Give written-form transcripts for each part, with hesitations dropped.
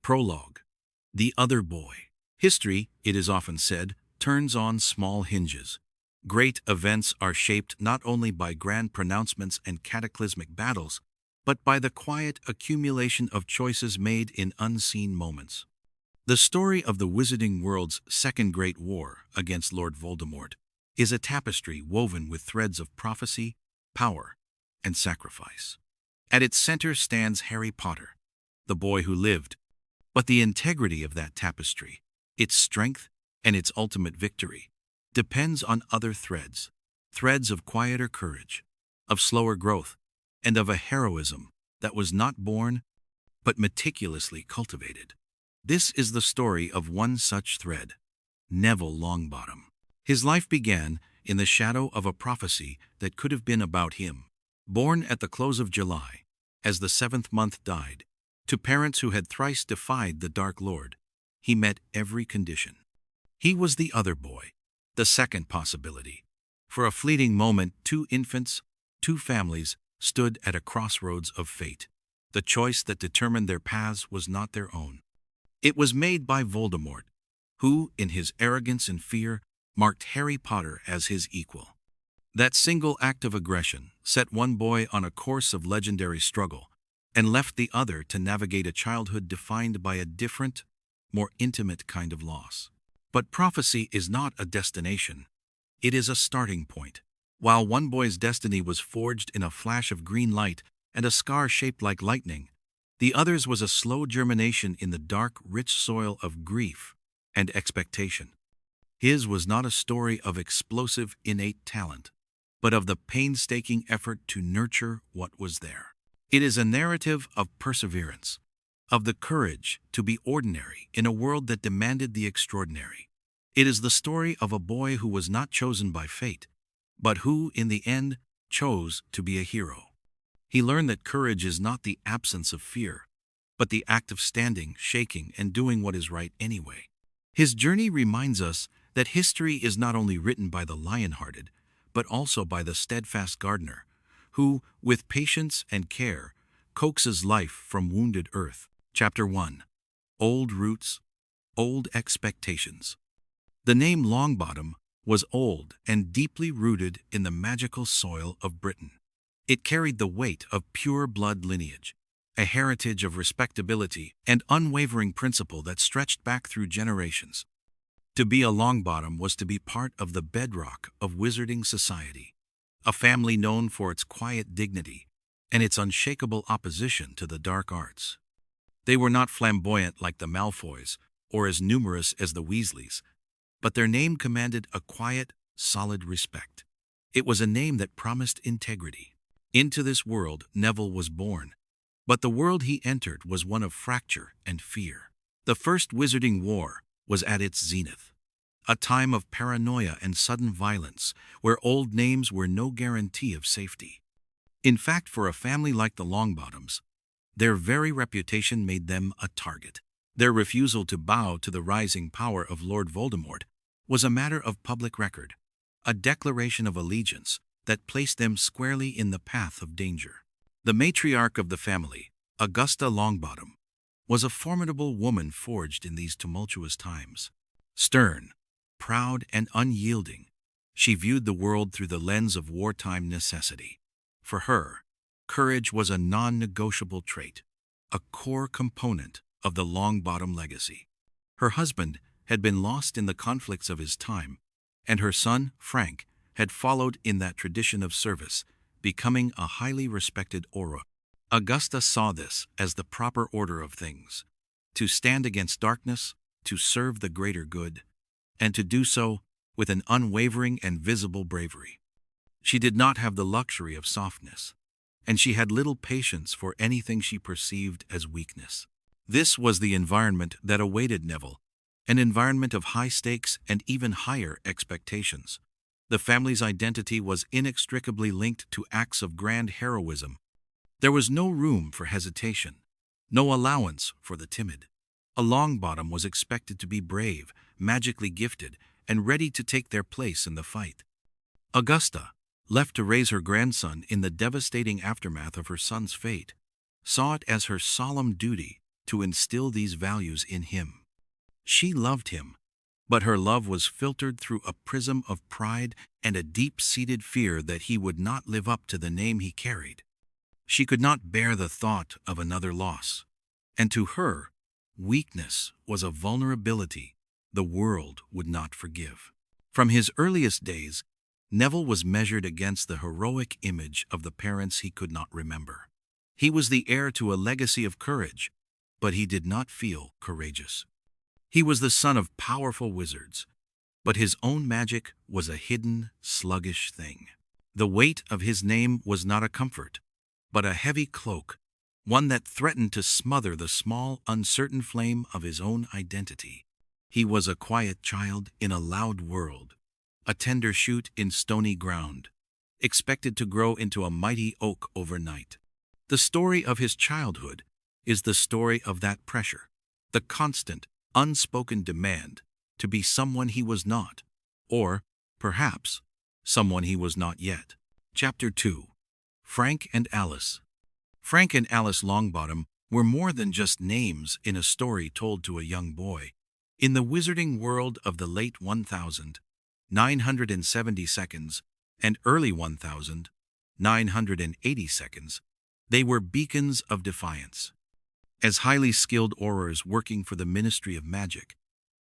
Prologue. The Other Boy. History, it is often said, turns on small hinges. Great events are shaped not only by grand pronouncements and cataclysmic battles, but by the quiet accumulation of choices made in unseen moments. The story of the Wizarding World's Second Great War against Lord Voldemort is a tapestry woven with threads of prophecy, power, and sacrifice. At its center stands Harry Potter, the boy who lived, but the integrity of that tapestry, its strength, and its ultimate victory, depends on other threads, threads of quieter courage, of slower growth, and of a heroism that was not born, but meticulously cultivated. This is the story of one such thread, Neville Longbottom. His life began in the shadow of a prophecy that could have been about him. Born at the close of July, as the 7th month died, to parents who had thrice defied the Dark Lord, he met every condition. He was the other boy, the second possibility. For a fleeting moment, two infants, two families, stood at a crossroads of fate. The choice that determined their paths was not their own. It was made by Voldemort, who, in his arrogance and fear, marked Harry Potter as his equal. That single act of aggression set one boy on a course of legendary struggle and left the other to navigate a childhood defined by a different, more intimate kind of loss. But prophecy is not a destination. It is a starting point. While one boy's destiny was forged in a flash of green light and a scar shaped like lightning, the other's was a slow germination in the dark, rich soil of grief and expectation. His was not a story of explosive, innate talent, but of the painstaking effort to nurture what was there. It is a narrative of perseverance, of the courage to be ordinary in a world that demanded the extraordinary. It is the story of a boy who was not chosen by fate, but who, in the end, chose to be a hero. He learned that courage is not the absence of fear, but the act of standing, shaking, and doing what is right anyway. His journey reminds us that history is not only written by the lion-hearted, but also by the steadfast gardener, who, with patience and care, coaxes life from wounded earth. Chapter 1. Old Roots, Old Expectations. The name Longbottom was old and deeply rooted in the magical soil of Britain. It carried the weight of pure blood lineage, a heritage of respectability and unwavering principle that stretched back through generations. To be a Longbottom was to be part of the bedrock of wizarding society, a family known for its quiet dignity and its unshakable opposition to the dark arts. They were not flamboyant like the Malfoys or as numerous as the Weasleys, but their name commanded a quiet, solid respect. It was a name that promised integrity. Into this world Neville was born, but the world he entered was one of fracture and fear. The First Wizarding War was at its zenith, a time of paranoia and sudden violence where old names were no guarantee of safety. In fact, for a family like the Longbottoms, their very reputation made them a target. Their refusal to bow to the rising power of Lord Voldemort was a matter of public record, a declaration of allegiance that placed them squarely in the path of danger. The matriarch of the family, Augusta Longbottom, was a formidable woman forged in these tumultuous times. Stern, proud, and unyielding, she viewed the world through the lens of wartime necessity. For her, courage was a non-negotiable trait, a core component of the Longbottom legacy. Her husband had been lost in the conflicts of his time, and her son, Frank, had followed in that tradition of service, becoming a highly respected Auror. Augusta saw this as the proper order of things, to stand against darkness, to serve the greater good, and to do so with an unwavering and visible bravery. She did not have the luxury of softness, and she had little patience for anything she perceived as weakness. This was the environment that awaited Neville, an environment of high stakes and even higher expectations. The family's identity was inextricably linked to acts of grand heroism. There was no room for hesitation, no allowance for the timid. A Longbottom was expected to be brave, magically gifted, and ready to take their place in the fight. Augusta, left to raise her grandson in the devastating aftermath of her son's fate, saw it as her solemn duty to instill these values in him. She loved him, but her love was filtered through a prism of pride and a deep-seated fear that he would not live up to the name he carried. She could not bear the thought of another loss, and to her, weakness was a vulnerability the world would not forgive. From his earliest days, Neville was measured against the heroic image of the parents he could not remember. He was the heir to a legacy of courage, but he did not feel courageous. He was the son of powerful wizards, but his own magic was a hidden, sluggish thing. The weight of his name was not a comfort, but a heavy cloak, one that threatened to smother the small, uncertain flame of his own identity. He was a quiet child in a loud world, a tender shoot in stony ground, expected to grow into a mighty oak overnight. The story of his childhood is the story of that pressure, the constant, unspoken demand to be someone he was not, or, perhaps, someone he was not yet. Chapter 2. Frank and Alice. Frank and Alice Longbottom were more than just names in a story told to a young boy. In the wizarding world of the late 1970s and early 1980s, they were beacons of defiance. As highly skilled aurors working for the Ministry of Magic,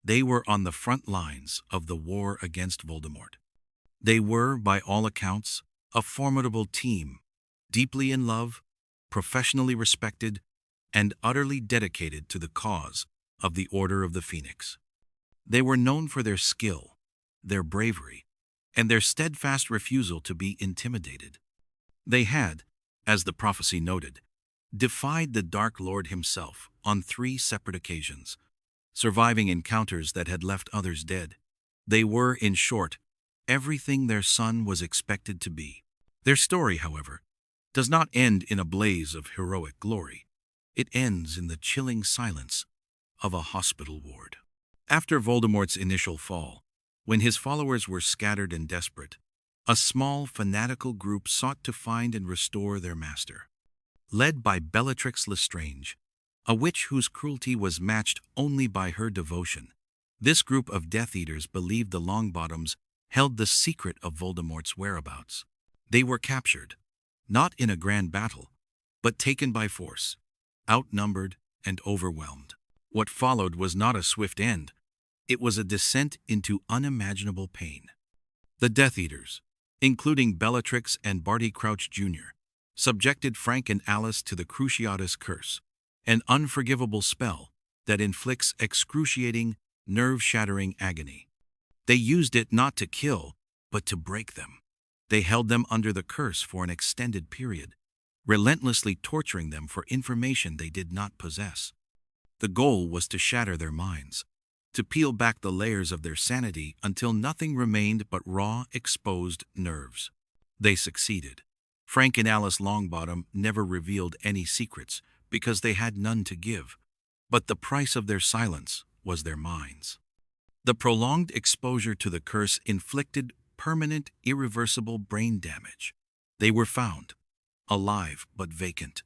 they were on the front lines of the war against Voldemort. They were, by all accounts, a formidable team, deeply in love, professionally respected, and utterly dedicated to the cause of the Order of the Phoenix. They were known for their skill, their bravery, and their steadfast refusal to be intimidated. They had, as the prophecy noted, defied the Dark Lord himself on 3 separate occasions, surviving encounters that had left others dead. They were, in short, everything their son was expected to be. Their story, however, does not end in a blaze of heroic glory. It ends in the chilling silence of a hospital ward. After Voldemort's initial fall, when his followers were scattered and desperate, a small, fanatical group sought to find and restore their master. Led by Bellatrix Lestrange, a witch whose cruelty was matched only by her devotion, this group of Death Eaters believed the Longbottoms held the secret of Voldemort's whereabouts. They were captured, not in a grand battle, but taken by force, outnumbered and overwhelmed. What followed was not a swift end. It was a descent into unimaginable pain. The Death Eaters, including Bellatrix and Barty Crouch Jr., subjected Frank and Alice to the Cruciatus Curse, an unforgivable spell that inflicts excruciating, nerve-shattering agony. They used it not to kill, but to break them. They held them under the curse for an extended period, relentlessly torturing them for information they did not possess. The goal was to shatter their minds, to peel back the layers of their sanity until nothing remained but raw, exposed nerves. They succeeded. Frank and Alice Longbottom never revealed any secrets because they had none to give, but the price of their silence was their minds. The prolonged exposure to the curse inflicted permanent, irreversible brain damage. They were found, alive but vacant,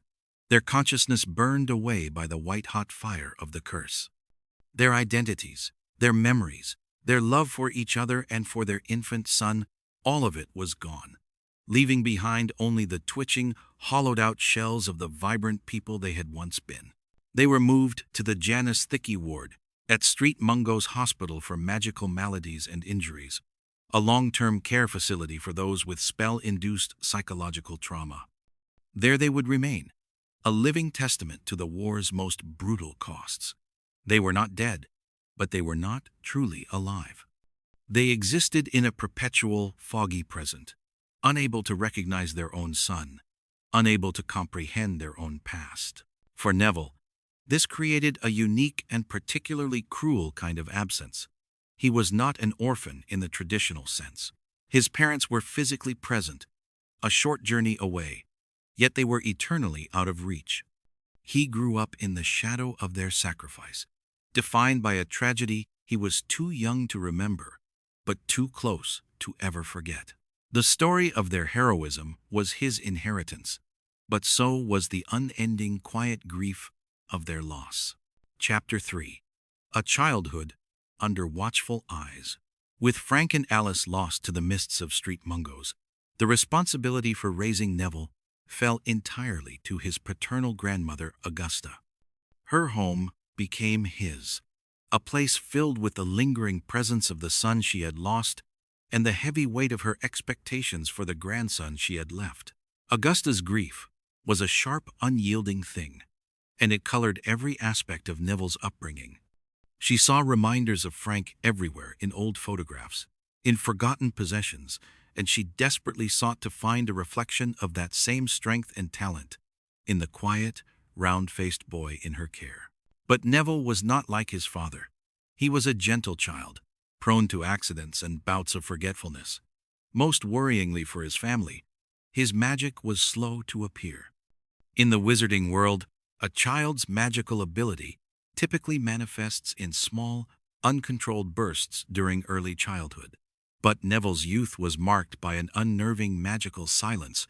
their consciousness burned away by the white-hot fire of the curse. Their identities, their memories, their love for each other and for their infant son, all of it was gone, leaving behind only the twitching, hollowed-out shells of the vibrant people they had once been. They were moved to the Janus Thicky ward at Street Mungo's Hospital for Magical Maladies and Injuries, a long-term care facility for those with spell-induced psychological trauma. There they would remain, a living testament to the war's most brutal costs. They were not dead, but they were not truly alive. They existed in a perpetual, foggy present, unable to recognize their own son, unable to comprehend their own past. For Neville, this created a unique and particularly cruel kind of absence. He was not an orphan in the traditional sense. His parents were physically present, a short journey away, yet they were eternally out of reach. He grew up in the shadow of their sacrifice, defined by a tragedy he was too young to remember, but too close to ever forget. The story of their heroism was his inheritance, but so was the unending quiet grief of their loss. Chapter 3. A Childhood Under Watchful Eyes. With Frank and Alice lost to the mists of street mungos, the responsibility for raising Neville fell entirely to his paternal grandmother, Augusta. Her home became his, a place filled with the lingering presence of the son she had lost and the heavy weight of her expectations for the grandson she had left. Augusta's grief was a sharp, unyielding thing, and it colored every aspect of Neville's upbringing. She saw reminders of Frank everywhere, in old photographs, in forgotten possessions, and she desperately sought to find a reflection of that same strength and talent in the quiet, round-faced boy in her care. But Neville was not like his father. He was a gentle child, prone to accidents and bouts of forgetfulness. Most worryingly for his family, his magic was slow to appear. In the wizarding world, a child's magical ability typically manifests in small, uncontrolled bursts during early childhood. But Neville's youth was marked by an unnerving magical silence.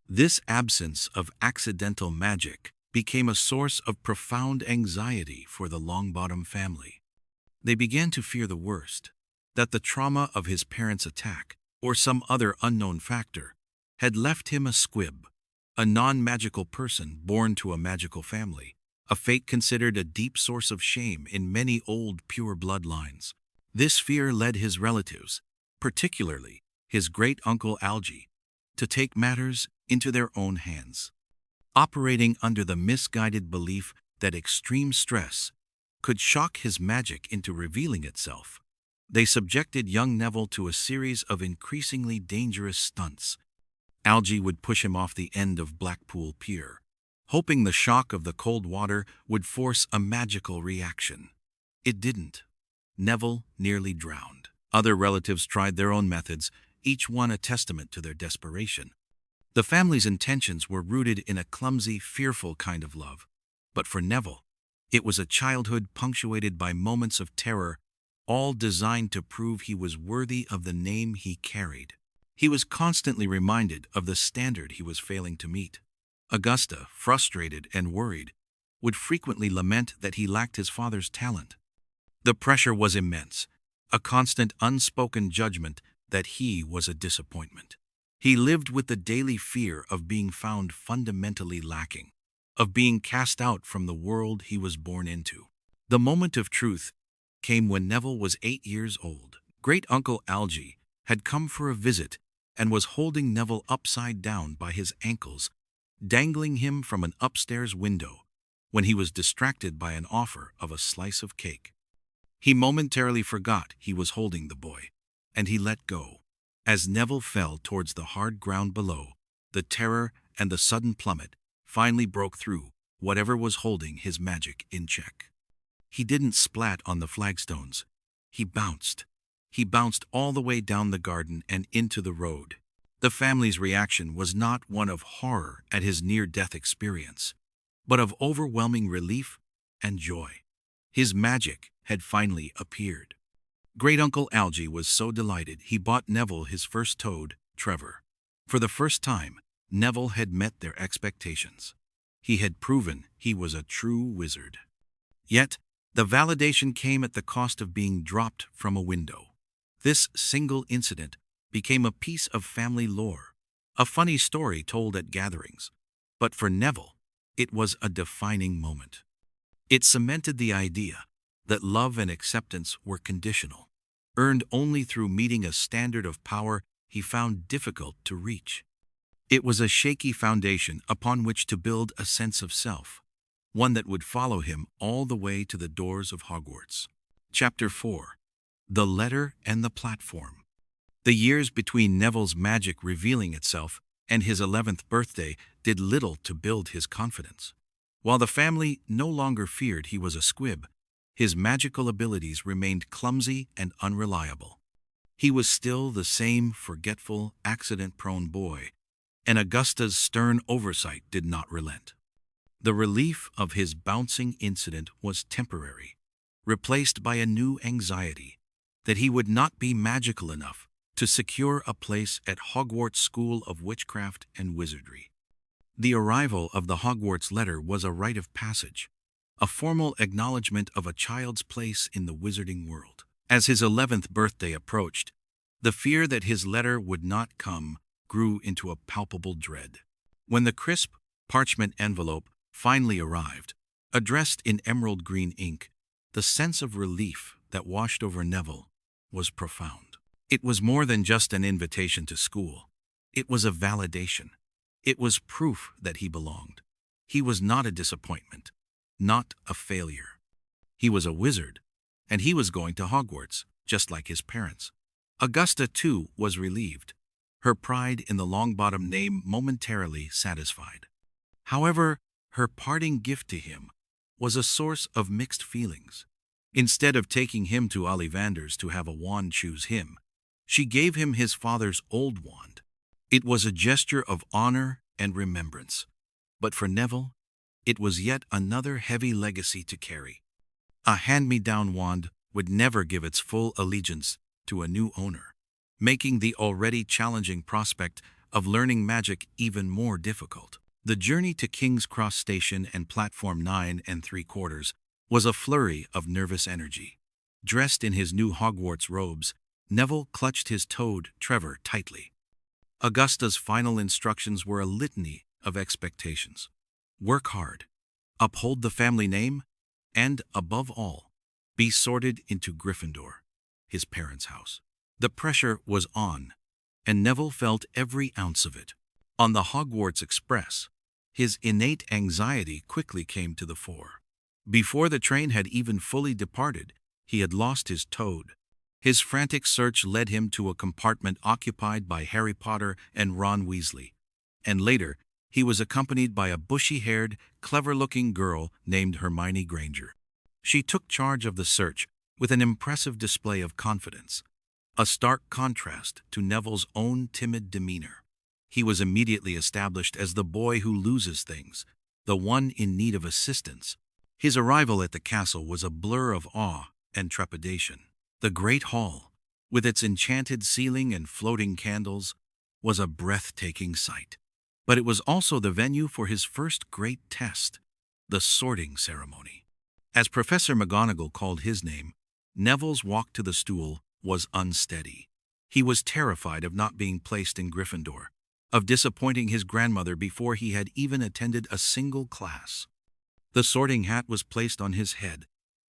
This absence of accidental magic became a source of profound anxiety for the Longbottom family. They began to fear the worst, that the trauma of his parents' attack, or some other unknown factor, had left him a squib, a non-magical person born to a magical family, a fate considered a deep source of shame in many old pure bloodlines. This fear led his relatives, particularly his great-uncle Algy, to take matters into their own hands. Operating under the misguided belief that extreme stress could shock his magic into revealing itself, they subjected young Neville to a series of increasingly dangerous stunts. Algy would push him off the end of Blackpool Pier, hoping the shock of the cold water would force a magical reaction. It didn't. Neville nearly drowned. Other relatives tried their own methods, each one a testament to their desperation. The family's intentions were rooted in a clumsy, fearful kind of love. But for Neville, it was a childhood punctuated by moments of terror, all designed to prove he was worthy of the name he carried. He was constantly reminded of the standard he was failing to meet. Augusta, frustrated and worried, would frequently lament that he lacked his father's talent. The pressure was immense, a constant unspoken judgment that he was a disappointment. He lived with the daily fear of being found fundamentally lacking, of being cast out from the world he was born into. The moment of truth came when Neville was 8 years old. Great-uncle Algy had come for a visit and was holding Neville upside down by his ankles, dangling him from an upstairs window when he was distracted by an offer of a slice of cake. He momentarily forgot he was holding the boy, and he let go. As Neville fell towards the hard ground below, the terror and the sudden plummet finally broke through whatever was holding his magic in check. He didn't splat on the flagstones. He bounced. He bounced all the way down the garden and into the road. The family's reaction was not one of horror at his near-death experience, but of overwhelming relief and joy. His magic had finally appeared. Great-uncle Algy was so delighted he bought Neville his first toad, Trevor. For the first time, Neville had met their expectations. He had proven he was a true wizard. Yet, the validation came at the cost of being dropped from a window. This single incident became a piece of family lore, a funny story told at gatherings. But for Neville, it was a defining moment. It cemented the idea that love and acceptance were conditional, earned only through meeting a standard of power he found difficult to reach. It was a shaky foundation upon which to build a sense of self, one that would follow him all the way to the doors of Hogwarts. Chapter 4. The Letter and the Platform. The years between Neville's magic revealing itself and his 11th birthday did little to build his confidence. While the family no longer feared he was a squib, his magical abilities remained clumsy and unreliable. He was still the same forgetful, accident-prone boy, and Augusta's stern oversight did not relent. The relief of his bouncing incident was temporary, replaced by a new anxiety that he would not be magical enough to secure a place at Hogwarts School of Witchcraft and Wizardry. The arrival of the Hogwarts letter was a rite of passage, a formal acknowledgement of a child's place in the wizarding world. As his 11th birthday approached, the fear that his letter would not come grew into a palpable dread. When the crisp, parchment envelope finally arrived, addressed in emerald green ink, the sense of relief that washed over Neville was profound. It was more than just an invitation to school. It was a validation. It was proof that he belonged. He was not a disappointment, not a failure. He was a wizard, and he was going to Hogwarts, just like his parents. Augusta, too, was relieved, her pride in the Longbottom name momentarily satisfied. However, her parting gift to him was a source of mixed feelings. Instead of taking him to Ollivander's to have a wand choose him, she gave him his father's old wand. It was a gesture of honor and remembrance, but for Neville, it was yet another heavy legacy to carry. A hand-me-down wand would never give its full allegiance to a new owner, making the already challenging prospect of learning magic even more difficult. The journey to King's Cross Station and Platform 9 3/4 was a flurry of nervous energy. Dressed in his new Hogwarts robes, Neville clutched his toad, Trevor, tightly. Augusta's final instructions were a litany of expectations. Work hard, uphold the family name, and, above all, be sorted into Gryffindor, his parents' house. The pressure was on, and Neville felt every ounce of it. On the Hogwarts Express, his innate anxiety quickly came to the fore. Before the train had even fully departed, he had lost his toad. His frantic search led him to a compartment occupied by Harry Potter and Ron Weasley, and later he was accompanied by a bushy-haired, clever-looking girl named Hermione Granger. She took charge of the search with an impressive display of confidence, a stark contrast to Neville's own timid demeanor. He was immediately established as the boy who loses things, the one in need of assistance. His arrival at the castle was a blur of awe and trepidation. The Great Hall, with its enchanted ceiling and floating candles, was a breathtaking sight. But it was also the venue for his first great test, the sorting ceremony. As Professor McGonagall called his name, Neville's walk to the stool was unsteady. He was terrified of not being placed in Gryffindor, of disappointing his grandmother before he had even attended a single class. The sorting hat was placed on his head,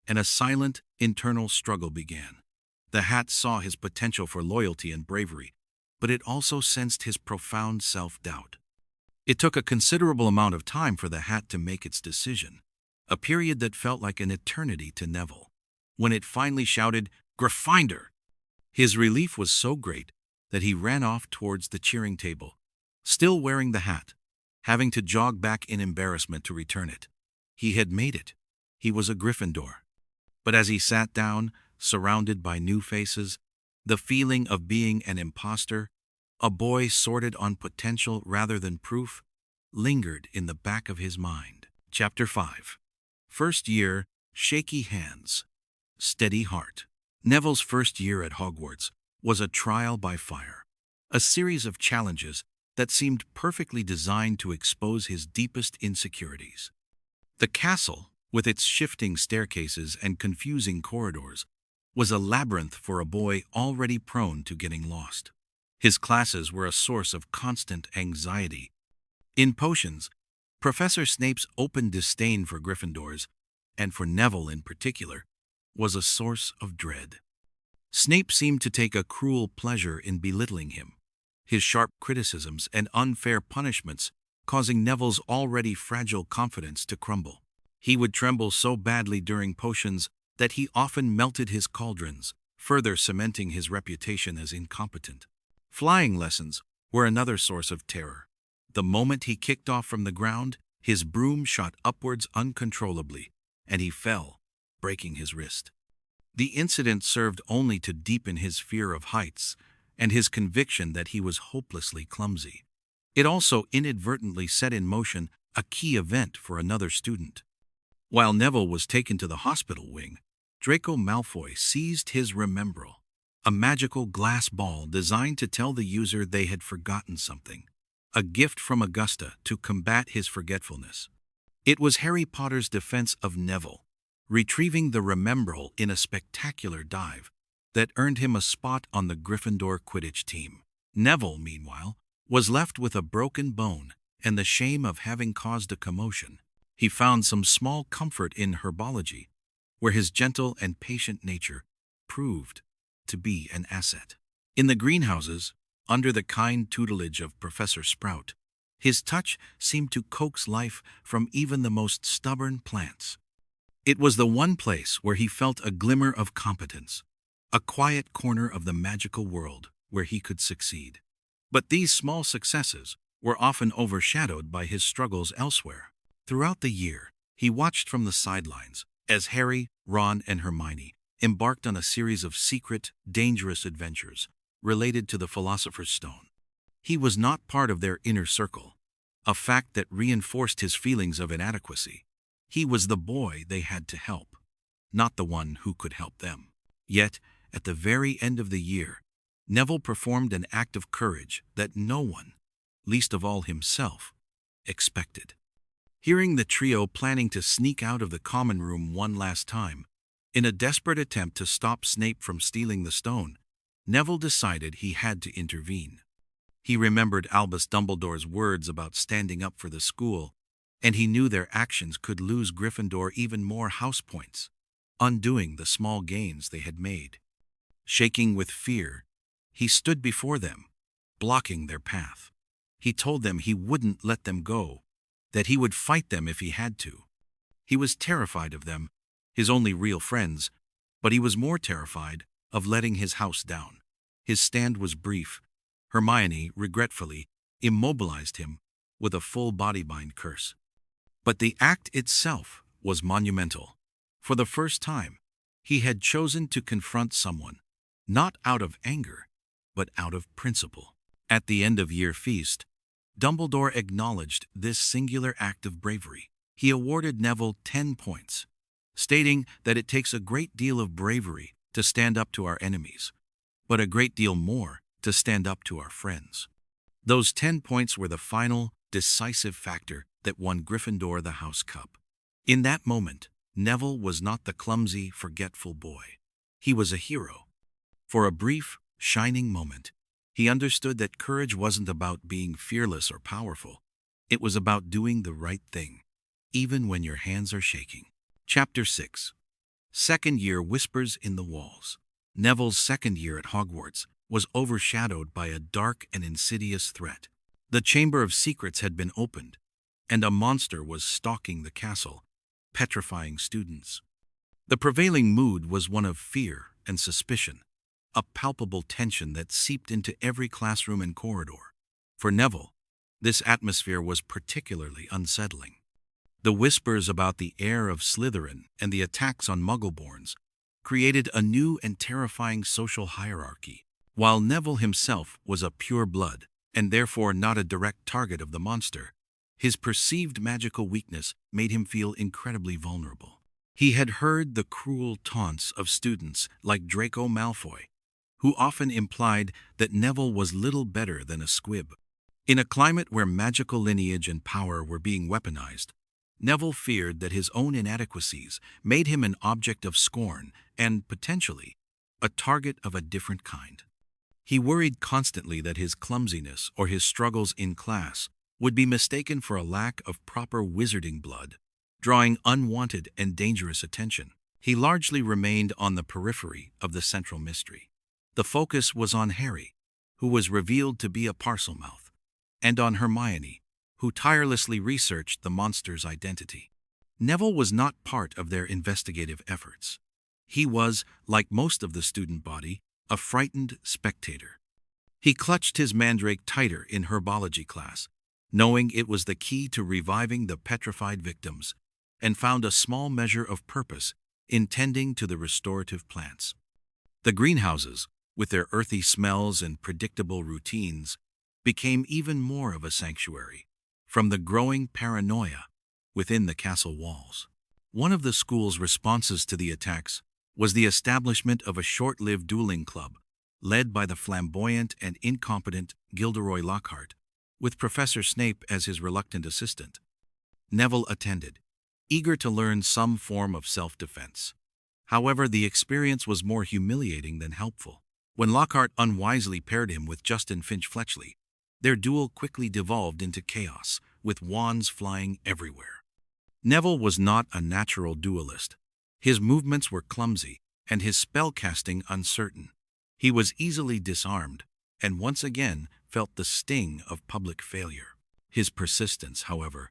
and a silent, internal struggle began. The hat saw his potential for loyalty and bravery, but it also sensed his profound self-doubt. It took a considerable amount of time for the hat to make its decision, a period that felt like an eternity to Neville. When it finally shouted, "Gryffindor!" his relief was so great that he ran off towards the cheering table, still wearing the hat, having to jog back in embarrassment to return it. He had made it. He was a Gryffindor. But as he sat down, surrounded by new faces, the feeling of being an imposter, a boy sorted on potential rather than proof, lingered in the back of his mind. Chapter 5. First Year, Shaky Hands, Steady Heart. Neville's first year at Hogwarts was a trial by fire, a series of challenges that seemed perfectly designed to expose his deepest insecurities. The castle, with its shifting staircases and confusing corridors, was a labyrinth for a boy already prone to getting lost. His classes were a source of constant anxiety. In potions, Professor Snape's open disdain for Gryffindors, and for Neville in particular, was a source of dread. Snape seemed to take a cruel pleasure in belittling him, his sharp criticisms and unfair punishments causing Neville's already fragile confidence to crumble. He would tremble so badly during potions that he often melted his cauldrons, further cementing his reputation as incompetent. Flying lessons were another source of terror. The moment he kicked off from the ground, his broom shot upwards uncontrollably, and he fell, breaking his wrist. The incident served only to deepen his fear of heights and his conviction that he was hopelessly clumsy. It also inadvertently set in motion a key event for another student. While Neville was taken to the hospital wing, Draco Malfoy seized his Remembrall, a magical glass ball designed to tell the user they had forgotten something, a gift from Augusta to combat his forgetfulness. It was Harry Potter's defense of Neville, retrieving the Remembrall in a spectacular dive that earned him a spot on the Gryffindor Quidditch team. Neville, meanwhile, was left with a broken bone and the shame of having caused a commotion. He found some small comfort in herbology, where his gentle and patient nature proved to be an asset. In the greenhouses, under the kind tutelage of Professor Sprout, his touch seemed to coax life from even the most stubborn plants. It was the one place where he felt a glimmer of competence, a quiet corner of the magical world where he could succeed. But these small successes were often overshadowed by his struggles elsewhere. Throughout the year, he watched from the sidelines as Harry, Ron, and Hermione embarked on a series of secret, dangerous adventures related to the Philosopher's Stone. He was not part of their inner circle, a fact that reinforced his feelings of inadequacy. He was the boy they had to help, not the one who could help them. Yet, at the very end of the year, Neville performed an act of courage that no one, least of all himself, expected. Hearing the trio planning to sneak out of the common room one last time, in a desperate attempt to stop Snape from stealing the stone, Neville decided he had to intervene. He remembered Albus Dumbledore's words about standing up for the school, and he knew their actions could lose Gryffindor even more house points, undoing the small gains they had made. Shaking with fear, he stood before them, blocking their path. He told them he wouldn't let them go, that he would fight them if he had to. He was terrified of them, his only real friends, but he was more terrified of letting his house down. His stand was brief. Hermione, regretfully, immobilized him with a full bodybind curse. But the act itself was monumental. For the first time, he had chosen to confront someone, not out of anger, but out of principle. At the end of year feast, Dumbledore acknowledged this singular act of bravery. He awarded Neville 10 points, stating that it takes a great deal of bravery to stand up to our enemies, but a great deal more to stand up to our friends. Those 10 points were the final, decisive factor that won Gryffindor the House Cup. In that moment, Neville was not the clumsy, forgetful boy. He was a hero. For a brief, shining moment, he understood that courage wasn't about being fearless or powerful. It was about doing the right thing, even when your hands are shaking. Chapter 6. Second Year Whispers in the Walls. Neville's second year at Hogwarts was overshadowed by a dark and insidious threat. The Chamber of Secrets had been opened, and a monster was stalking the castle, petrifying students. The prevailing mood was one of fear and suspicion, a palpable tension that seeped into every classroom and corridor. For Neville, this atmosphere was particularly unsettling. The whispers about the heir of Slytherin and the attacks on Muggleborns created a new and terrifying social hierarchy. While Neville himself was a pure blood, and therefore not a direct target of the monster, his perceived magical weakness made him feel incredibly vulnerable. He had heard the cruel taunts of students like Draco Malfoy, who often implied that Neville was little better than a squib. In a climate where magical lineage and power were being weaponized, Neville feared that his own inadequacies made him an object of scorn and, potentially, a target of a different kind. He worried constantly that his clumsiness or his struggles in class would be mistaken for a lack of proper wizarding blood, drawing unwanted and dangerous attention. He largely remained on the periphery of the central mystery. The focus was on Harry, who was revealed to be a Parselmouth, and on Hermione, who tirelessly researched the monster's identity. Neville was not part of their investigative efforts. He was, like most of the student body, a frightened spectator. He clutched his mandrake tighter in herbology class, knowing it was the key to reviving the petrified victims, and found a small measure of purpose in tending to the restorative plants. The greenhouses, with their earthy smells and predictable routines, became even more of a sanctuary from the growing paranoia within the castle walls. One of the school's responses to the attacks was the establishment of a short-lived dueling club led by the flamboyant and incompetent Gilderoy Lockhart, with Professor Snape as his reluctant assistant. Neville attended, eager to learn some form of self-defense. However, the experience was more humiliating than helpful. When Lockhart unwisely paired him with Justin Finch-Fletchley, their duel quickly devolved into chaos, with wands flying everywhere. Neville was not a natural duelist. His movements were clumsy, and his spellcasting uncertain. He was easily disarmed, and once again felt the sting of public failure. His persistence, however,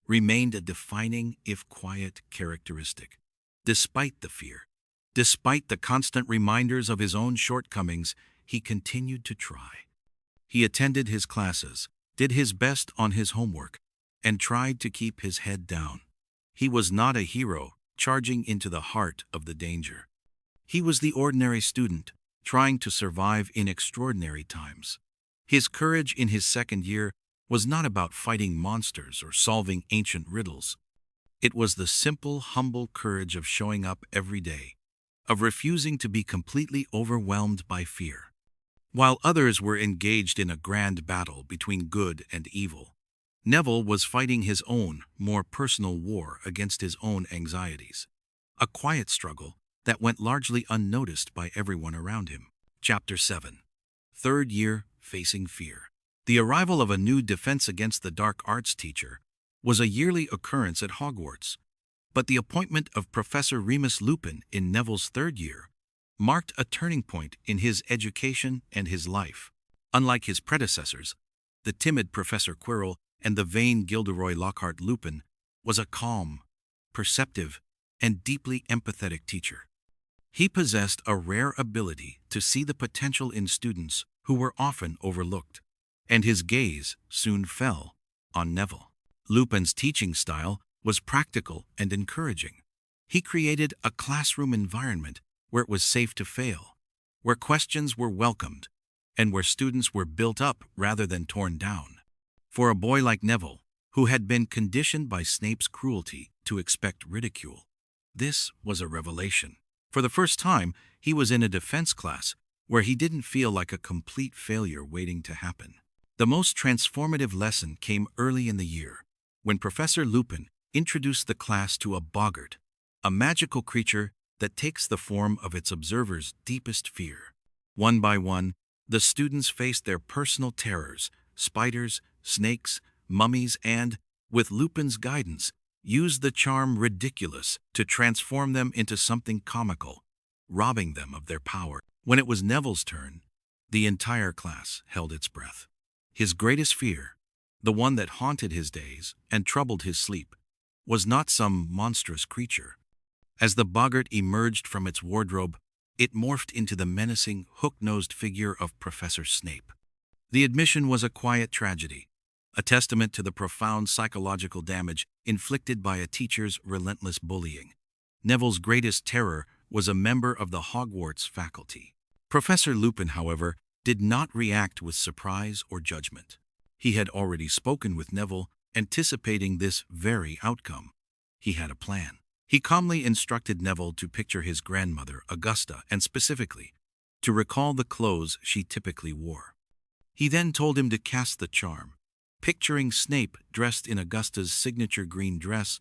remained a defining, if quiet, characteristic. Despite the fear, despite the constant reminders of his own shortcomings, he continued to try. He attended his classes, did his best on his homework, and tried to keep his head down. He was not a hero charging into the heart of the danger. He was the ordinary student, trying to survive in extraordinary times. His courage in his second year was not about fighting monsters or solving ancient riddles. It was the simple, humble courage of showing up every day, of refusing to be completely overwhelmed by fear. While others were engaged in a grand battle between good and evil, Neville was fighting his own, more personal war against his own anxieties. A quiet struggle that went largely unnoticed by everyone around him. Chapter 7. Third Year, Facing Fear. The arrival of a new Defense Against the Dark Arts teacher was a yearly occurrence at Hogwarts, but the appointment of Professor Remus Lupin in Neville's third year marked a turning point in his education and his life. Unlike his predecessors, the timid Professor Quirrell and the vain Gilderoy Lockhart, Lupin was a calm, perceptive, and deeply empathetic teacher. He possessed a rare ability to see the potential in students who were often overlooked, and his gaze soon fell on Neville. Lupin's teaching style was practical and encouraging. He created a classroom environment where it was safe to fail, where questions were welcomed, and where students were built up rather than torn down. For a boy like Neville, who had been conditioned by Snape's cruelty to expect ridicule, this was a revelation. For the first time, he was in a defense class where he didn't feel like a complete failure waiting to happen. The most transformative lesson came early in the year, when Professor Lupin introduced the class to a boggart, a magical creature that takes the form of its observer's deepest fear. One by one, the students faced their personal terrors, spiders, snakes, mummies, and, with Lupin's guidance, used the charm ridiculous to transform them into something comical, robbing them of their power. When it was Neville's turn, the entire class held its breath. His greatest fear, the one that haunted his days and troubled his sleep, was not some monstrous creature. As the boggart emerged from its wardrobe, it morphed into the menacing, hook-nosed figure of Professor Snape. The admission was a quiet tragedy, a testament to the profound psychological damage inflicted by a teacher's relentless bullying. Neville's greatest terror was a member of the Hogwarts faculty. Professor Lupin, however, did not react with surprise or judgment. He had already spoken with Neville, anticipating this very outcome. He had a plan. He calmly instructed Neville to picture his grandmother, Augusta, and specifically, to recall the clothes she typically wore. He then told him to cast the charm, picturing Snape dressed in Augusta's signature green dress,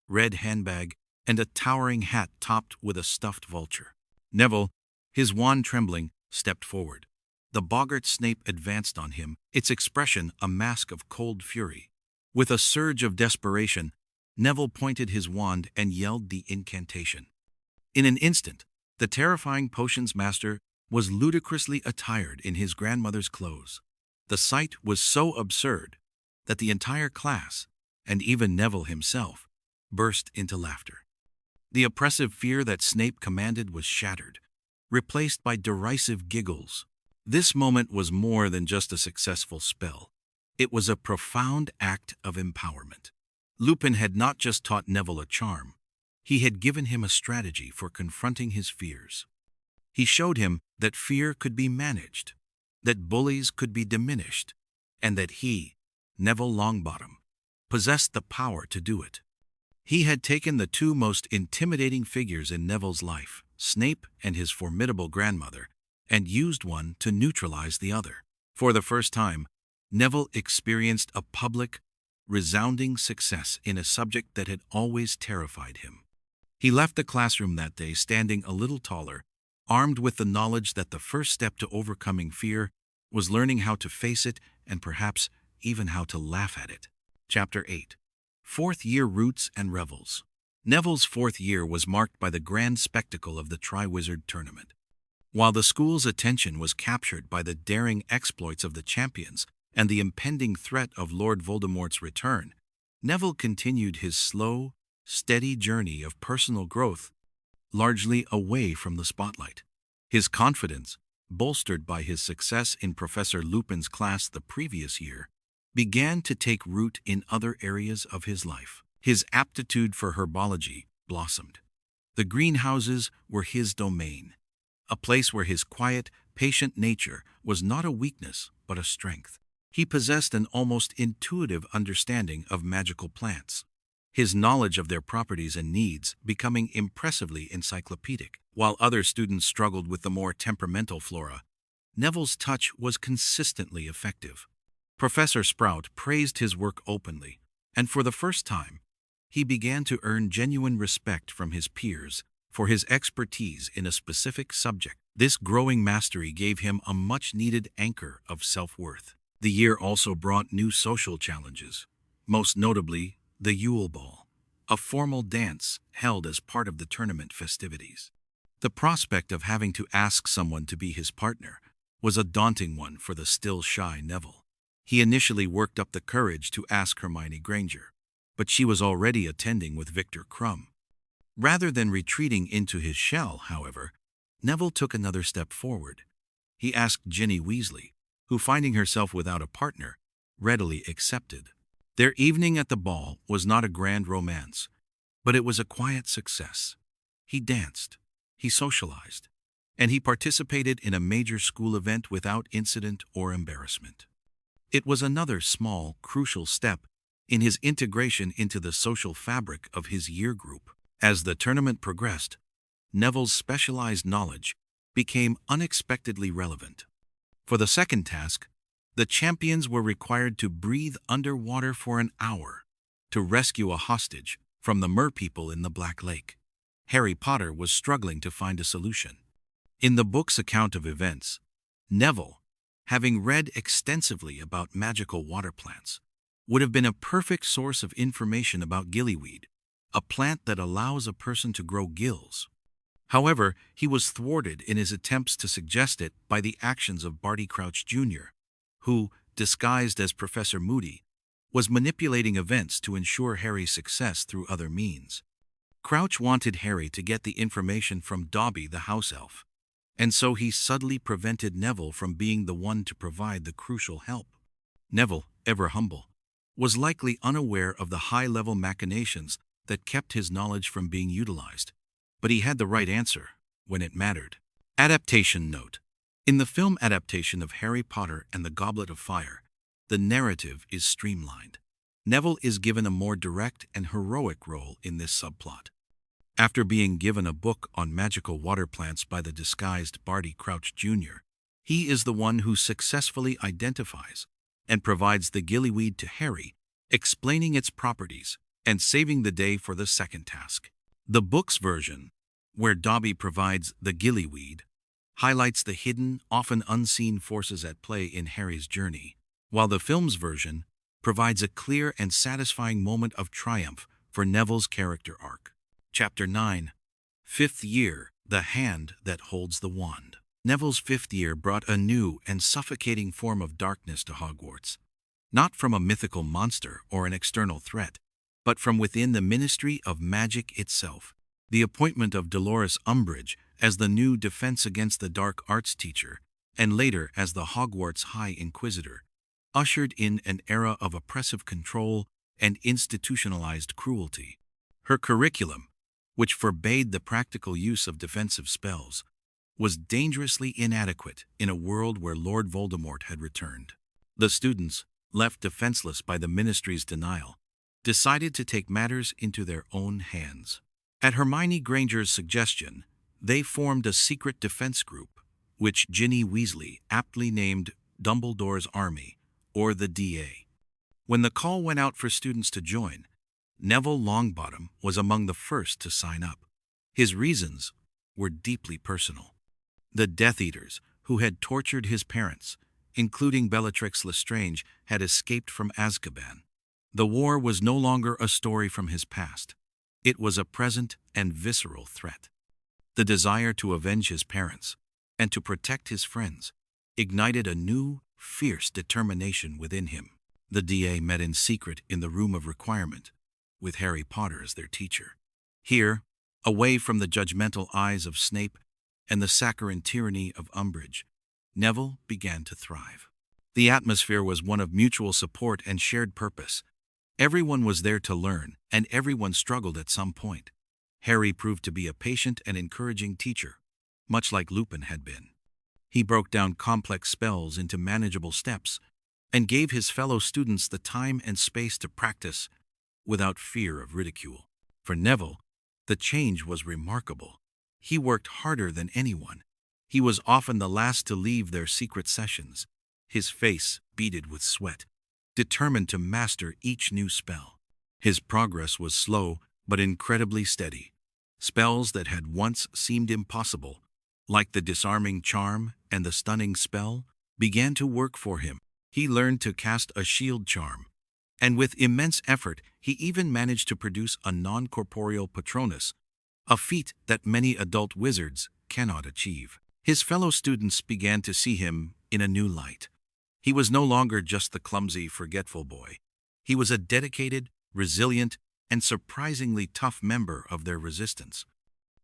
red handbag, and a towering hat topped with a stuffed vulture. Neville, his wand trembling, stepped forward. The boggart Snape advanced on him, its expression a mask of cold fury. With a surge of desperation, Neville pointed his wand and yelled the incantation. In an instant, the terrifying potions master was ludicrously attired in his grandmother's clothes. The sight was so absurd that the entire class, and even Neville himself, burst into laughter. The oppressive fear that Snape commanded was shattered, replaced by derisive giggles. This moment was more than just a successful spell. It was a profound act of empowerment. Lupin had not just taught Neville a charm, he had given him a strategy for confronting his fears. He showed him that fear could be managed, that bullies could be diminished, and that he, Neville Longbottom, possessed the power to do it. He had taken the two most intimidating figures in Neville's life, Snape and his formidable grandmother, and used one to neutralize the other. For the first time, Neville experienced a public, resounding success in a subject that had always terrified him. He left the classroom that day standing a little taller, armed with the knowledge that the first step to overcoming fear was learning how to face it and perhaps even how to laugh at it. Chapter 8. Fourth Year Roots and Revels. Neville's fourth year was marked by the grand spectacle of the Triwizard Tournament. While the school's attention was captured by the daring exploits of the champions and the impending threat of Lord Voldemort's return, Neville continued his slow, steady journey of personal growth, largely away from the spotlight. His confidence, bolstered by his success in Professor Lupin's class the previous year, began to take root in other areas of his life. His aptitude for herbology blossomed. The greenhouses were his domain, a place where his quiet, patient nature was not a weakness but a strength. He possessed an almost intuitive understanding of magical plants, his knowledge of their properties and needs becoming impressively encyclopedic. While other students struggled with the more temperamental flora, Neville's touch was consistently effective. Professor Sprout praised his work openly, and for the first time, he began to earn genuine respect from his peers for his expertise in a specific subject. This growing mastery gave him a much-needed anchor of self-worth. The year also brought new social challenges, most notably the Yule Ball, a formal dance held as part of the tournament festivities. The prospect of having to ask someone to be his partner was a daunting one for the still shy Neville. He initially worked up the courage to ask Hermione Granger, but she was already attending with Victor Crumb. Rather than retreating into his shell, however, Neville took another step forward. He asked Ginny Weasley, who, finding herself without a partner, readily accepted. Their evening at the ball was not a grand romance, but it was a quiet success. He danced, he socialized, and he participated in a major school event without incident or embarrassment. It was another small, crucial step in his integration into the social fabric of his year group. As the tournament progressed, Neville's specialized knowledge became unexpectedly relevant. For the second task, the champions were required to breathe underwater for an hour to rescue a hostage from the merpeople in the Black Lake. Harry Potter was struggling to find a solution. In the book's account of events, Neville, having read extensively about magical water plants, would have been a perfect source of information about gillyweed, a plant that allows a person to grow gills. However, he was thwarted in his attempts to suggest it by the actions of Barty Crouch Jr., who, disguised as Professor Moody, was manipulating events to ensure Harry's success through other means. Crouch wanted Harry to get the information from Dobby the house elf, and so he subtly prevented Neville from being the one to provide the crucial help. Neville, ever humble, was likely unaware of the high-level machinations that kept his knowledge from being utilized, but he had the right answer when it mattered. Adaptation note. In the film adaptation of Harry Potter and the Goblet of Fire, the narrative is streamlined. Neville is given a more direct and heroic role in this subplot. After being given a book on magical water plants by the disguised Barty Crouch Jr., he is the one who successfully identifies and provides the gillyweed to Harry, explaining its properties and saving the day for the second task. The book's version, where Dobby provides the gillyweed, highlights the hidden, often unseen forces at play in Harry's journey, while the film's version provides a clear and satisfying moment of triumph for Neville's character arc. Chapter 9. Fifth Year, the Hand That Holds the Wand. Neville's fifth year brought a new and suffocating form of darkness to Hogwarts, not from a mythical monster or an external threat, but from within the Ministry of Magic itself. The appointment of Dolores Umbridge as the new Defense Against the Dark Arts teacher, and later as the Hogwarts High Inquisitor, ushered in an era of oppressive control and institutionalized cruelty. Her curriculum, which forbade the practical use of defensive spells, was dangerously inadequate in a world where Lord Voldemort had returned. The students, left defenseless by the Ministry's denial, decided to take matters into their own hands. At Hermione Granger's suggestion, they formed a secret defense group, which Ginny Weasley aptly named Dumbledore's Army, or the DA. When the call went out for students to join, Neville Longbottom was among the first to sign up. His reasons were deeply personal. The Death Eaters, who had tortured his parents, including Bellatrix Lestrange, had escaped from Azkaban. The war was no longer a story from his past. It was a present and visceral threat. The desire to avenge his parents and to protect his friends ignited a new, fierce determination within him. The DA met in secret in the Room of Requirement, with Harry Potter as their teacher. Here, away from the judgmental eyes of Snape and the saccharine tyranny of Umbridge, Neville began to thrive. The atmosphere was one of mutual support and shared purpose. Everyone was there to learn, and everyone struggled at some point. Harry proved to be a patient and encouraging teacher, much like Lupin had been. He broke down complex spells into manageable steps and gave his fellow students the time and space to practice without fear of ridicule. For Neville, the change was remarkable. He worked harder than anyone. He was often the last to leave their secret sessions, his face beaded with sweat, determined to master each new spell. His progress was slow but incredibly steady. Spells that had once seemed impossible, like the disarming charm and the stunning spell, began to work for him. He learned to cast a shield charm, and with immense effort he even managed to produce a non-corporeal Patronus, a feat that many adult wizards cannot achieve. His fellow students began to see him in a new light. He was no longer just the clumsy, forgetful boy. He was a dedicated, resilient, and surprisingly tough member of their resistance.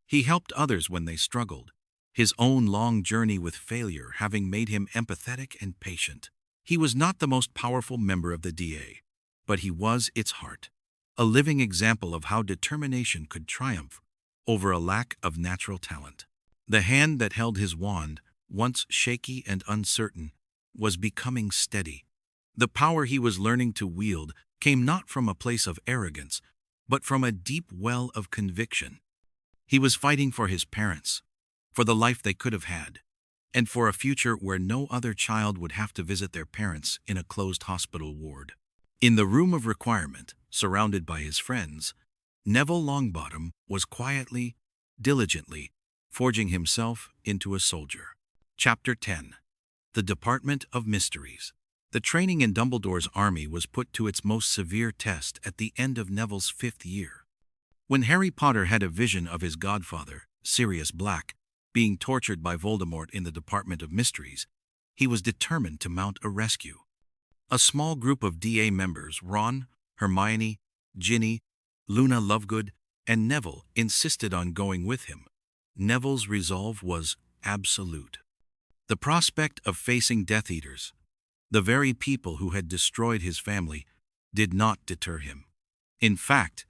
He helped others when they struggled, his own long journey with failure having made him empathetic and patient. He was not the most powerful member of the DA, but he was its heart, a living example of how determination could triumph over a lack of natural talent. The hand that held his wand, once shaky and uncertain, was becoming steady. The power he was learning to wield came not from a place of arrogance, but from a deep well of conviction. He was fighting for his parents, for the life they could have had, and for a future where no other child would have to visit their parents in a closed hospital ward. In the Room of Requirement, surrounded by his friends, Neville Longbottom was quietly, diligently, forging himself into a soldier. Chapter 10. The Department of Mysteries. The training in Dumbledore's army was put to its most severe test at the end of Neville's 5th year. When Harry Potter had a vision of his godfather, Sirius Black, being tortured by Voldemort in the Department of Mysteries, he was determined to mount a rescue. A small group of DA members, Ron, Hermione, Ginny, Luna Lovegood, and Neville, insisted on going with him. Neville's resolve was absolute. The prospect of facing Death Eaters, the very people who had destroyed his family, did not deter him. In fact,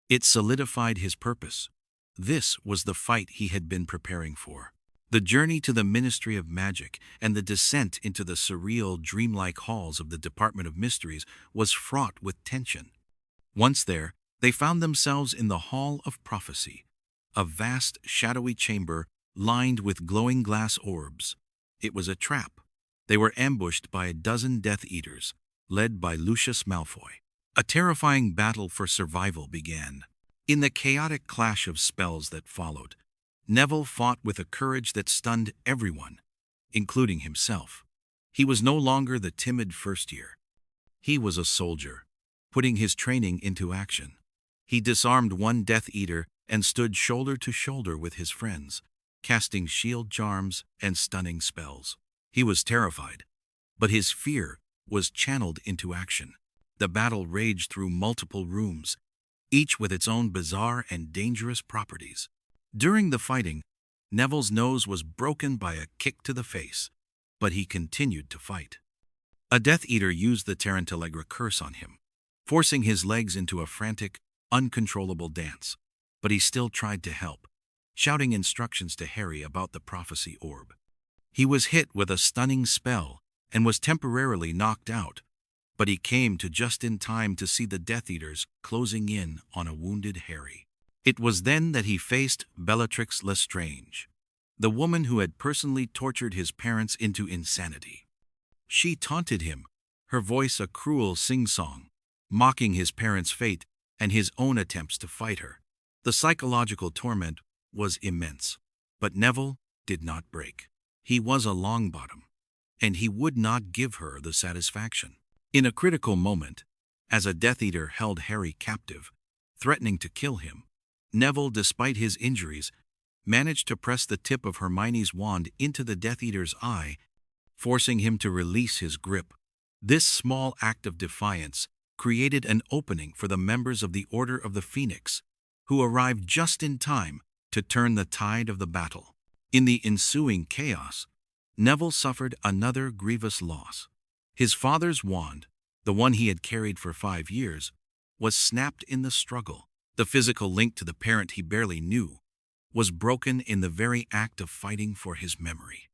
it solidified his purpose. This was the fight he had been preparing for. The journey to the Ministry of Magic and the descent into the surreal, dreamlike halls of the Department of Mysteries was fraught with tension. Once there, they found themselves in the Hall of Prophecy, a vast, shadowy chamber lined with glowing glass orbs. It was a trap. They were ambushed by a dozen Death Eaters, led by Lucius Malfoy. A terrifying battle for survival began. In the chaotic clash of spells that followed, Neville fought with a courage that stunned everyone, including himself. He was no longer the timid first year. He was a soldier, putting his training into action. He disarmed one Death Eater and stood shoulder to shoulder with his friends, casting shield charms and stunning spells. He was terrified, but his fear was channeled into action. The battle raged through multiple rooms, each with its own bizarre and dangerous properties. During the fighting, Neville's nose was broken by a kick to the face, but he continued to fight. A Death Eater used the Tarantalegra curse on him, forcing his legs into a frantic, uncontrollable dance, but he still tried to help, shouting instructions to Harry about the prophecy orb. He was hit with a stunning spell and was temporarily knocked out, but he came to just in time to see the Death Eaters closing in on a wounded Harry. It was then that he faced Bellatrix Lestrange, the woman who had personally tortured his parents into insanity. She taunted him, her voice a cruel sing-song, mocking his parents' fate and his own attempts to fight her. The psychological torment was immense. But Neville did not break. He was a Longbottom, and he would not give her the satisfaction. In a critical moment, as a Death Eater held Harry captive, threatening to kill him, Neville, despite his injuries, managed to press the tip of Hermione's wand into the Death Eater's eye, forcing him to release his grip. This small act of defiance created an opening for the members of the Order of the Phoenix, who arrived just in time to turn the tide of the battle. In the ensuing chaos, Neville suffered another grievous loss. His father's wand, the one he had carried for 5 years, was snapped in the struggle. The physical link to the parent he barely knew was broken in the very act of fighting for his memory.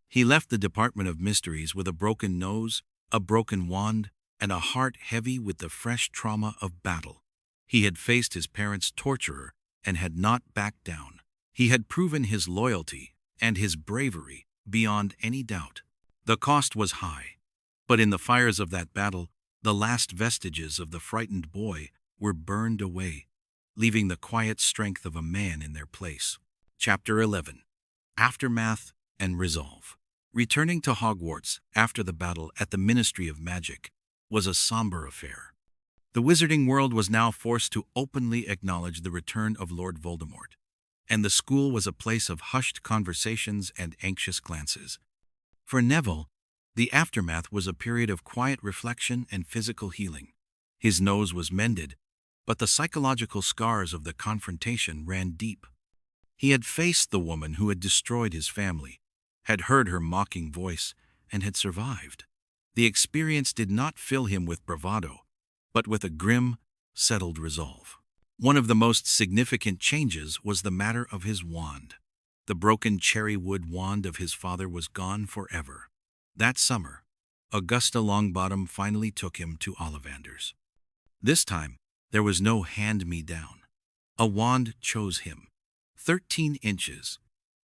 He left the Department of Mysteries with a broken nose, a broken wand, and a heart heavy with the fresh trauma of battle. He had faced his parents' torturer and had not backed down. He had proven his loyalty and his bravery beyond any doubt. The cost was high, but in the fires of that battle, the last vestiges of the frightened boy were burned away, leaving the quiet strength of a man in their place. Chapter 11. Aftermath and Resolve. Returning to Hogwarts after the battle at the Ministry of Magic was a somber affair. The wizarding world was now forced to openly acknowledge the return of Lord Voldemort, and the school was a place of hushed conversations and anxious glances. For Neville, the aftermath was a period of quiet reflection and physical healing. His nose was mended, but the psychological scars of the confrontation ran deep. He had faced the woman who had destroyed his family, had heard her mocking voice, and had survived. The experience did not fill him with bravado, but with a grim, settled resolve. One of the most significant changes was the matter of his wand. The broken cherry-wood wand of his father was gone forever. That summer, Augusta Longbottom finally took him to Ollivander's. This time, there was no hand-me-down. A wand chose him. 13 inches,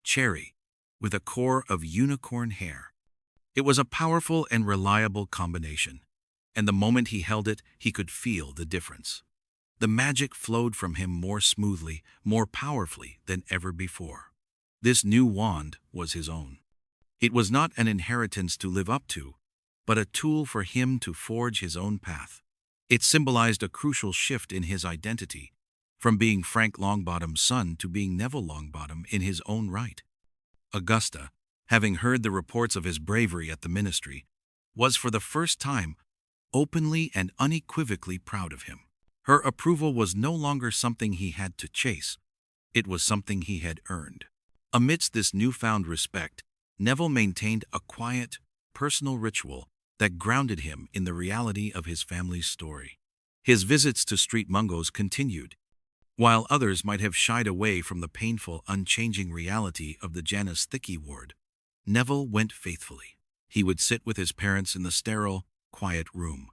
cherry, with a core of unicorn hair. It was a powerful and reliable combination, and the moment he held it, he could feel the difference. The magic flowed from him more smoothly, more powerfully than ever before. This new wand was his own. It was not an inheritance to live up to, but a tool for him to forge his own path. It symbolized a crucial shift in his identity, from being Frank Longbottom's son to being Neville Longbottom in his own right. Augusta, having heard the reports of his bravery at the ministry, was for the first time openly and unequivocally proud of him. Her approval was no longer something he had to chase. It was something he had earned. Amidst this newfound respect, Neville maintained a quiet, personal ritual that grounded him in the reality of his family's story. His visits to street mungos continued. While others might have shied away from the painful, unchanging reality of the Janus Thicky ward, Neville went faithfully. He would sit with his parents in the sterile, quiet room,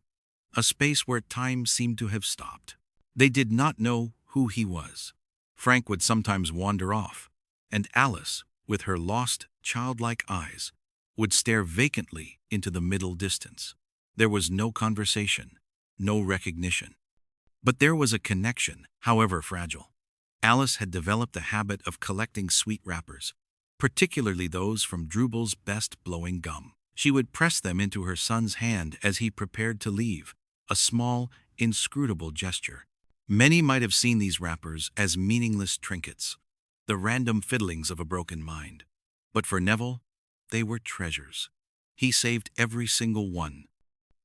a space where time seemed to have stopped. They did not know who he was. Frank would sometimes wander off, and Alice, with her lost, childlike eyes, would stare vacantly into the middle distance. There was no conversation, no recognition. But there was a connection, however fragile. Alice had developed the habit of collecting sweet wrappers, particularly those from Drubel's best blowing gum. She would press them into her son's hand as he prepared to leave, a small, inscrutable gesture. Many might have seen these wrappers as meaningless trinkets, the random fiddlings of a broken mind. But for Neville, they were treasures. He saved every single one.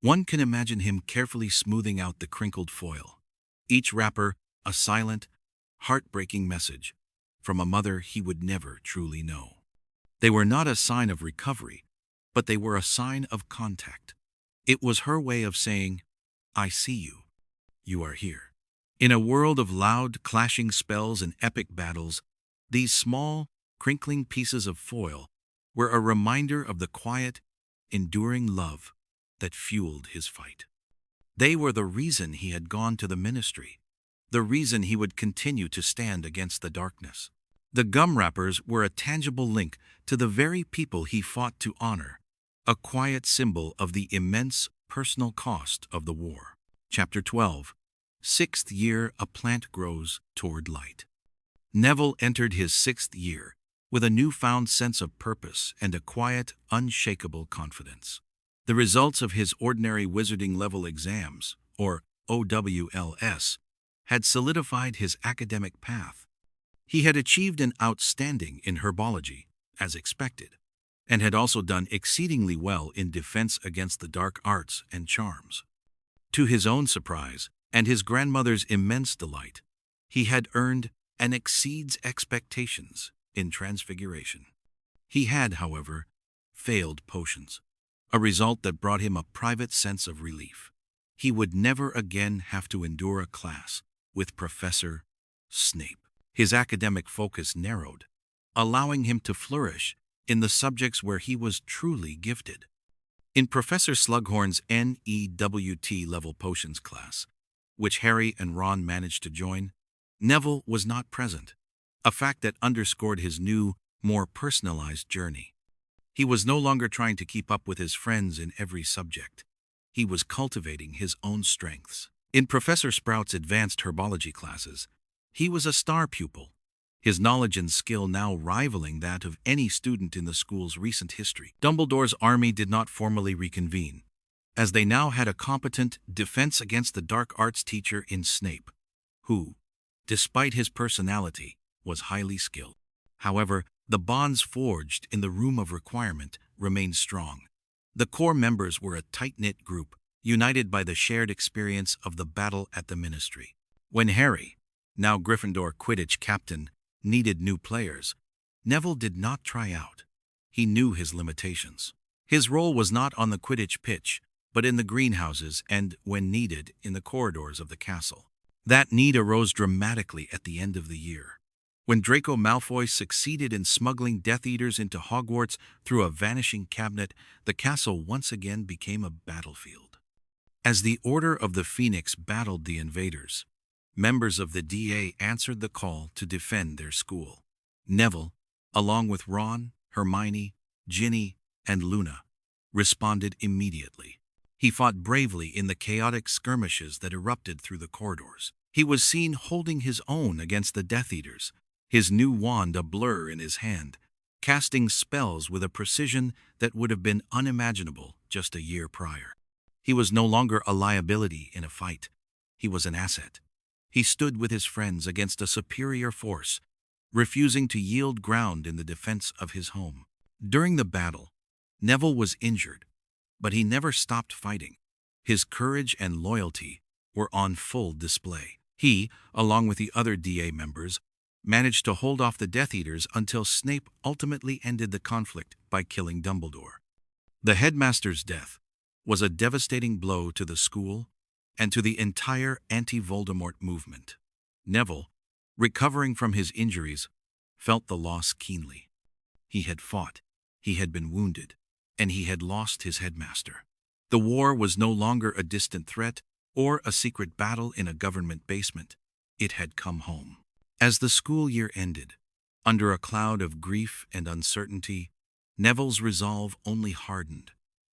One can imagine him carefully smoothing out the crinkled foil. Each wrapper, a silent, heartbreaking message from a mother he would never truly know. They were not a sign of recovery, but they were a sign of contact. It was her way of saying, "I see you. You are here." In a world of loud, clashing spells and epic battles, these small, crinkling pieces of foil were a reminder of the quiet, enduring love that fueled his fight. They were the reason he had gone to the ministry, the reason he would continue to stand against the darkness. The gum wrappers were a tangible link to the very people he fought to honor, a quiet symbol of the immense, Personal Cost of the War. Chapter 12. Sixth Year, A Plant Grows Toward Light. Neville entered his sixth year with a newfound sense of purpose and a quiet, unshakable confidence. The results of his ordinary wizarding level exams, or OWLS, had solidified his academic path. He had achieved an outstanding in herbology, as expected, and had also done exceedingly well in defense against the dark arts and charms. To his own surprise and his grandmother's immense delight, he had earned and exceeds expectations in transfiguration. He had, however, failed potions, a result that brought him a private sense of relief. He would never again have to endure a class with Professor Snape. His academic focus narrowed, allowing him to flourish in the subjects where he was truly gifted. In Professor Slughorn's NEWT level potions class, which Harry and Ron managed to join, Neville was not present, a fact that underscored his new, more personalized journey. He was no longer trying to keep up with his friends in every subject. He was cultivating his own strengths. In Professor Sprout's advanced herbology classes, he was a star pupil, his knowledge and skill now rivaling that of any student in the school's recent history. Dumbledore's army did not formally reconvene, as they now had a competent defense against the dark arts teacher in Snape, who, despite his personality, was highly skilled. However, the bonds forged in the Room of Requirement remained strong. The core members were a tight-knit group, united by the shared experience of the battle at the Ministry. When Harry, now Gryffindor Quidditch captain, needed new players, Neville did not try out. He knew his limitations. His role was not on the Quidditch pitch, but in the greenhouses and, when needed, in the corridors of the castle. That need arose dramatically at the end of the year, when Draco Malfoy succeeded in smuggling Death Eaters into Hogwarts through a vanishing cabinet. The castle once again became a battlefield. As the Order of the Phoenix battled the invaders, members of the DA answered the call to defend their school. Neville, along with Ron, Hermione, Ginny, and Luna, responded immediately. He fought bravely in the chaotic skirmishes that erupted through the corridors. He was seen holding his own against the Death Eaters, his new wand a blur in his hand, casting spells with a precision that would have been unimaginable just a year prior. He was no longer a liability in a fight. He was an asset. He stood with his friends against a superior force, refusing to yield ground in the defense of his home. During the battle, Neville was injured, but he never stopped fighting. His courage and loyalty were on full display. He, along with the other DA members, managed to hold off the Death Eaters until Snape ultimately ended the conflict by killing Dumbledore. The headmaster's death was a devastating blow to the school and to the entire anti-Voldemort movement. Neville, recovering from his injuries, felt the loss keenly. He had fought, he had been wounded, and he had lost his headmaster. The war was no longer a distant threat or a secret battle in a government basement. It had come home. As the school year ended, under a cloud of grief and uncertainty, Neville's resolve only hardened.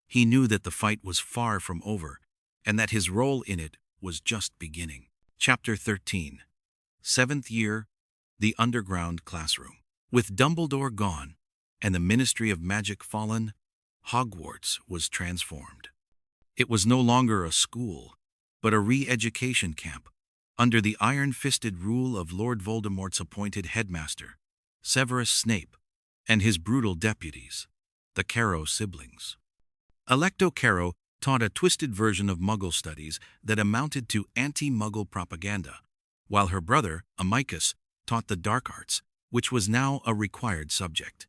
He knew that the fight was far from over, and that his role in it was just beginning. Chapter 13. Seventh Year, The Underground Classroom. With Dumbledore gone and the Ministry of Magic fallen, Hogwarts was transformed. It was no longer a school, but a re-education camp, under the iron-fisted rule of Lord Voldemort's appointed headmaster, Severus Snape, and his brutal deputies, the Carrow siblings. Electo Carrow taught a twisted version of Muggle studies that amounted to anti-Muggle propaganda, while her brother, Amicus, taught the dark arts, which was now a required subject.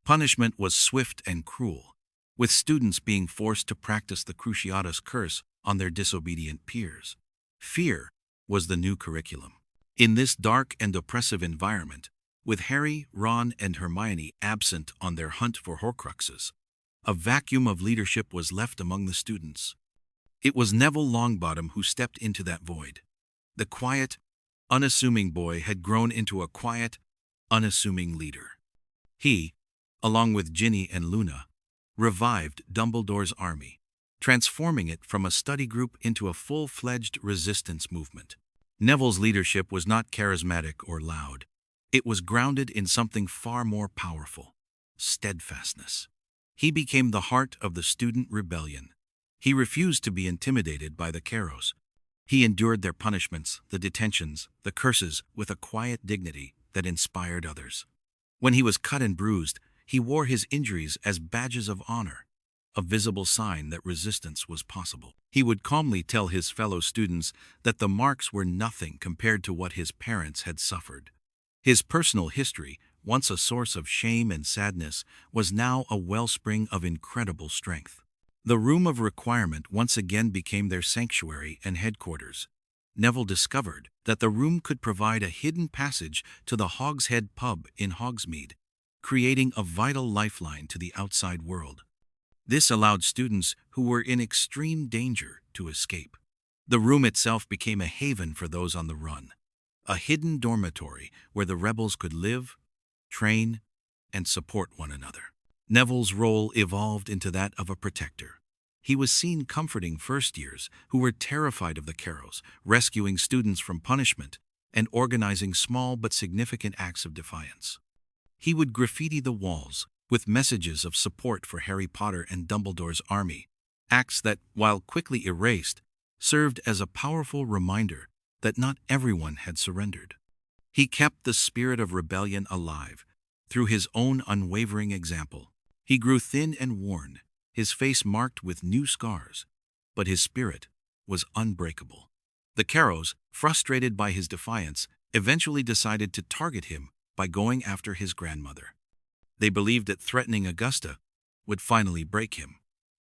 Punishment was swift and cruel, with students being forced to practice the Cruciatus Curse on their disobedient peers. Fear was the new curriculum. In this dark and oppressive environment, with Harry, Ron, and Hermione absent on their hunt for Horcruxes, a vacuum of leadership was left among the students. It was Neville Longbottom who stepped into that void. The quiet, unassuming boy had grown into a quiet, unassuming leader. He, along with Ginny and Luna, revived Dumbledore's army, transforming it from a study group into a full-fledged resistance movement. Neville's leadership was not charismatic or loud. It was grounded in something far more powerful: steadfastness. He became the heart of the student rebellion. He refused to be intimidated by the Carrows. He endured their punishments, the detentions, the curses, with a quiet dignity that inspired others. When he was cut and bruised, he wore his injuries as badges of honor, a visible sign that resistance was possible. He would calmly tell his fellow students that the marks were nothing compared to what his parents had suffered. His personal history, once a source of shame and sadness, was now a wellspring of incredible strength. The Room of Requirement once again became their sanctuary and headquarters. Neville discovered that the room could provide a hidden passage to the Hogshead pub in Hogsmeade, creating a vital lifeline to the outside world. This allowed students who were in extreme danger to escape. The room itself became a haven for those on the run, a hidden dormitory where the rebels could live, train, and support one another. Neville's role evolved into that of a protector. He was seen comforting first-years who were terrified of the Carrows, rescuing students from punishment, and organizing small but significant acts of defiance. He would graffiti the walls with messages of support for Harry Potter and Dumbledore's army, acts that, while quickly erased, served as a powerful reminder that not everyone had surrendered. He kept the spirit of rebellion alive through his own unwavering example. He grew thin and worn, his face marked with new scars, but his spirit was unbreakable. The Carrows, frustrated by his defiance, eventually decided to target him by going after his grandmother. They believed that threatening Augusta would finally break him.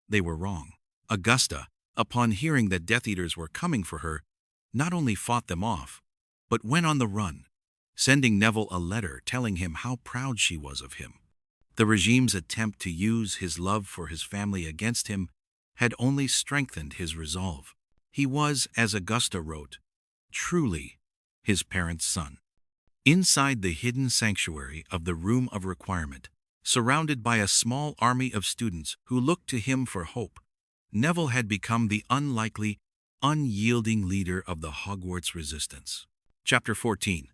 They were wrong. Augusta, upon hearing that Death Eaters were coming for her, not only fought them off, but went on the run, sending Neville a letter telling him how proud she was of him. The regime's attempt to use his love for his family against him had only strengthened his resolve. He was, as Augusta wrote, truly his parents' son. Inside the hidden sanctuary of the Room of Requirement, surrounded by a small army of students who looked to him for hope, Neville had become the unlikely, unyielding leader of the Hogwarts resistance. Chapter 14.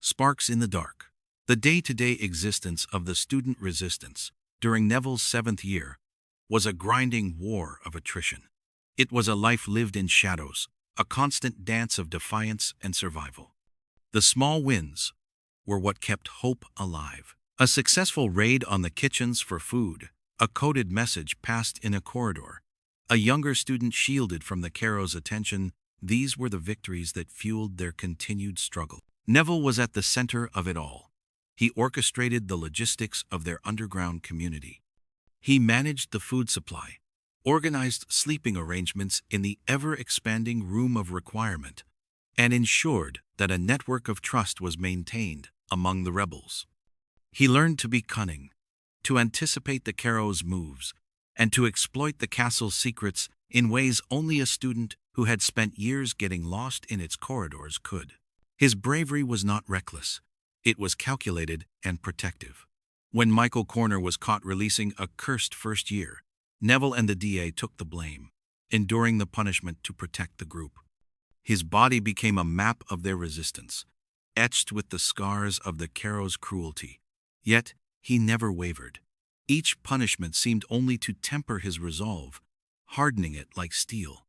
Sparks in the Dark. The day-to-day existence of the student resistance during Neville's 7th year was a grinding war of attrition. It was a life lived in shadows, a constant dance of defiance and survival. The small wins were what kept hope alive. A successful raid on the kitchens for food, a coded message passed in a corridor, a younger student shielded from the Carrows' attention. These were the victories that fueled their continued struggle. Neville was at the center of it all. He orchestrated the logistics of their underground community. He managed the food supply, organized sleeping arrangements in the ever-expanding Room of Requirement, and ensured that a network of trust was maintained among the rebels. He learned to be cunning, to anticipate the Carrows' moves, and to exploit the castle's secrets in ways only a student who had spent years getting lost in its corridors could. His bravery was not reckless. It was calculated and protective. When Michael Corner was caught releasing a cursed first year, Neville and the DA took the blame, enduring the punishment to protect the group. His body became a map of their resistance, etched with the scars of the Carrows' cruelty. Yet, he never wavered. Each punishment seemed only to temper his resolve, hardening it like steel.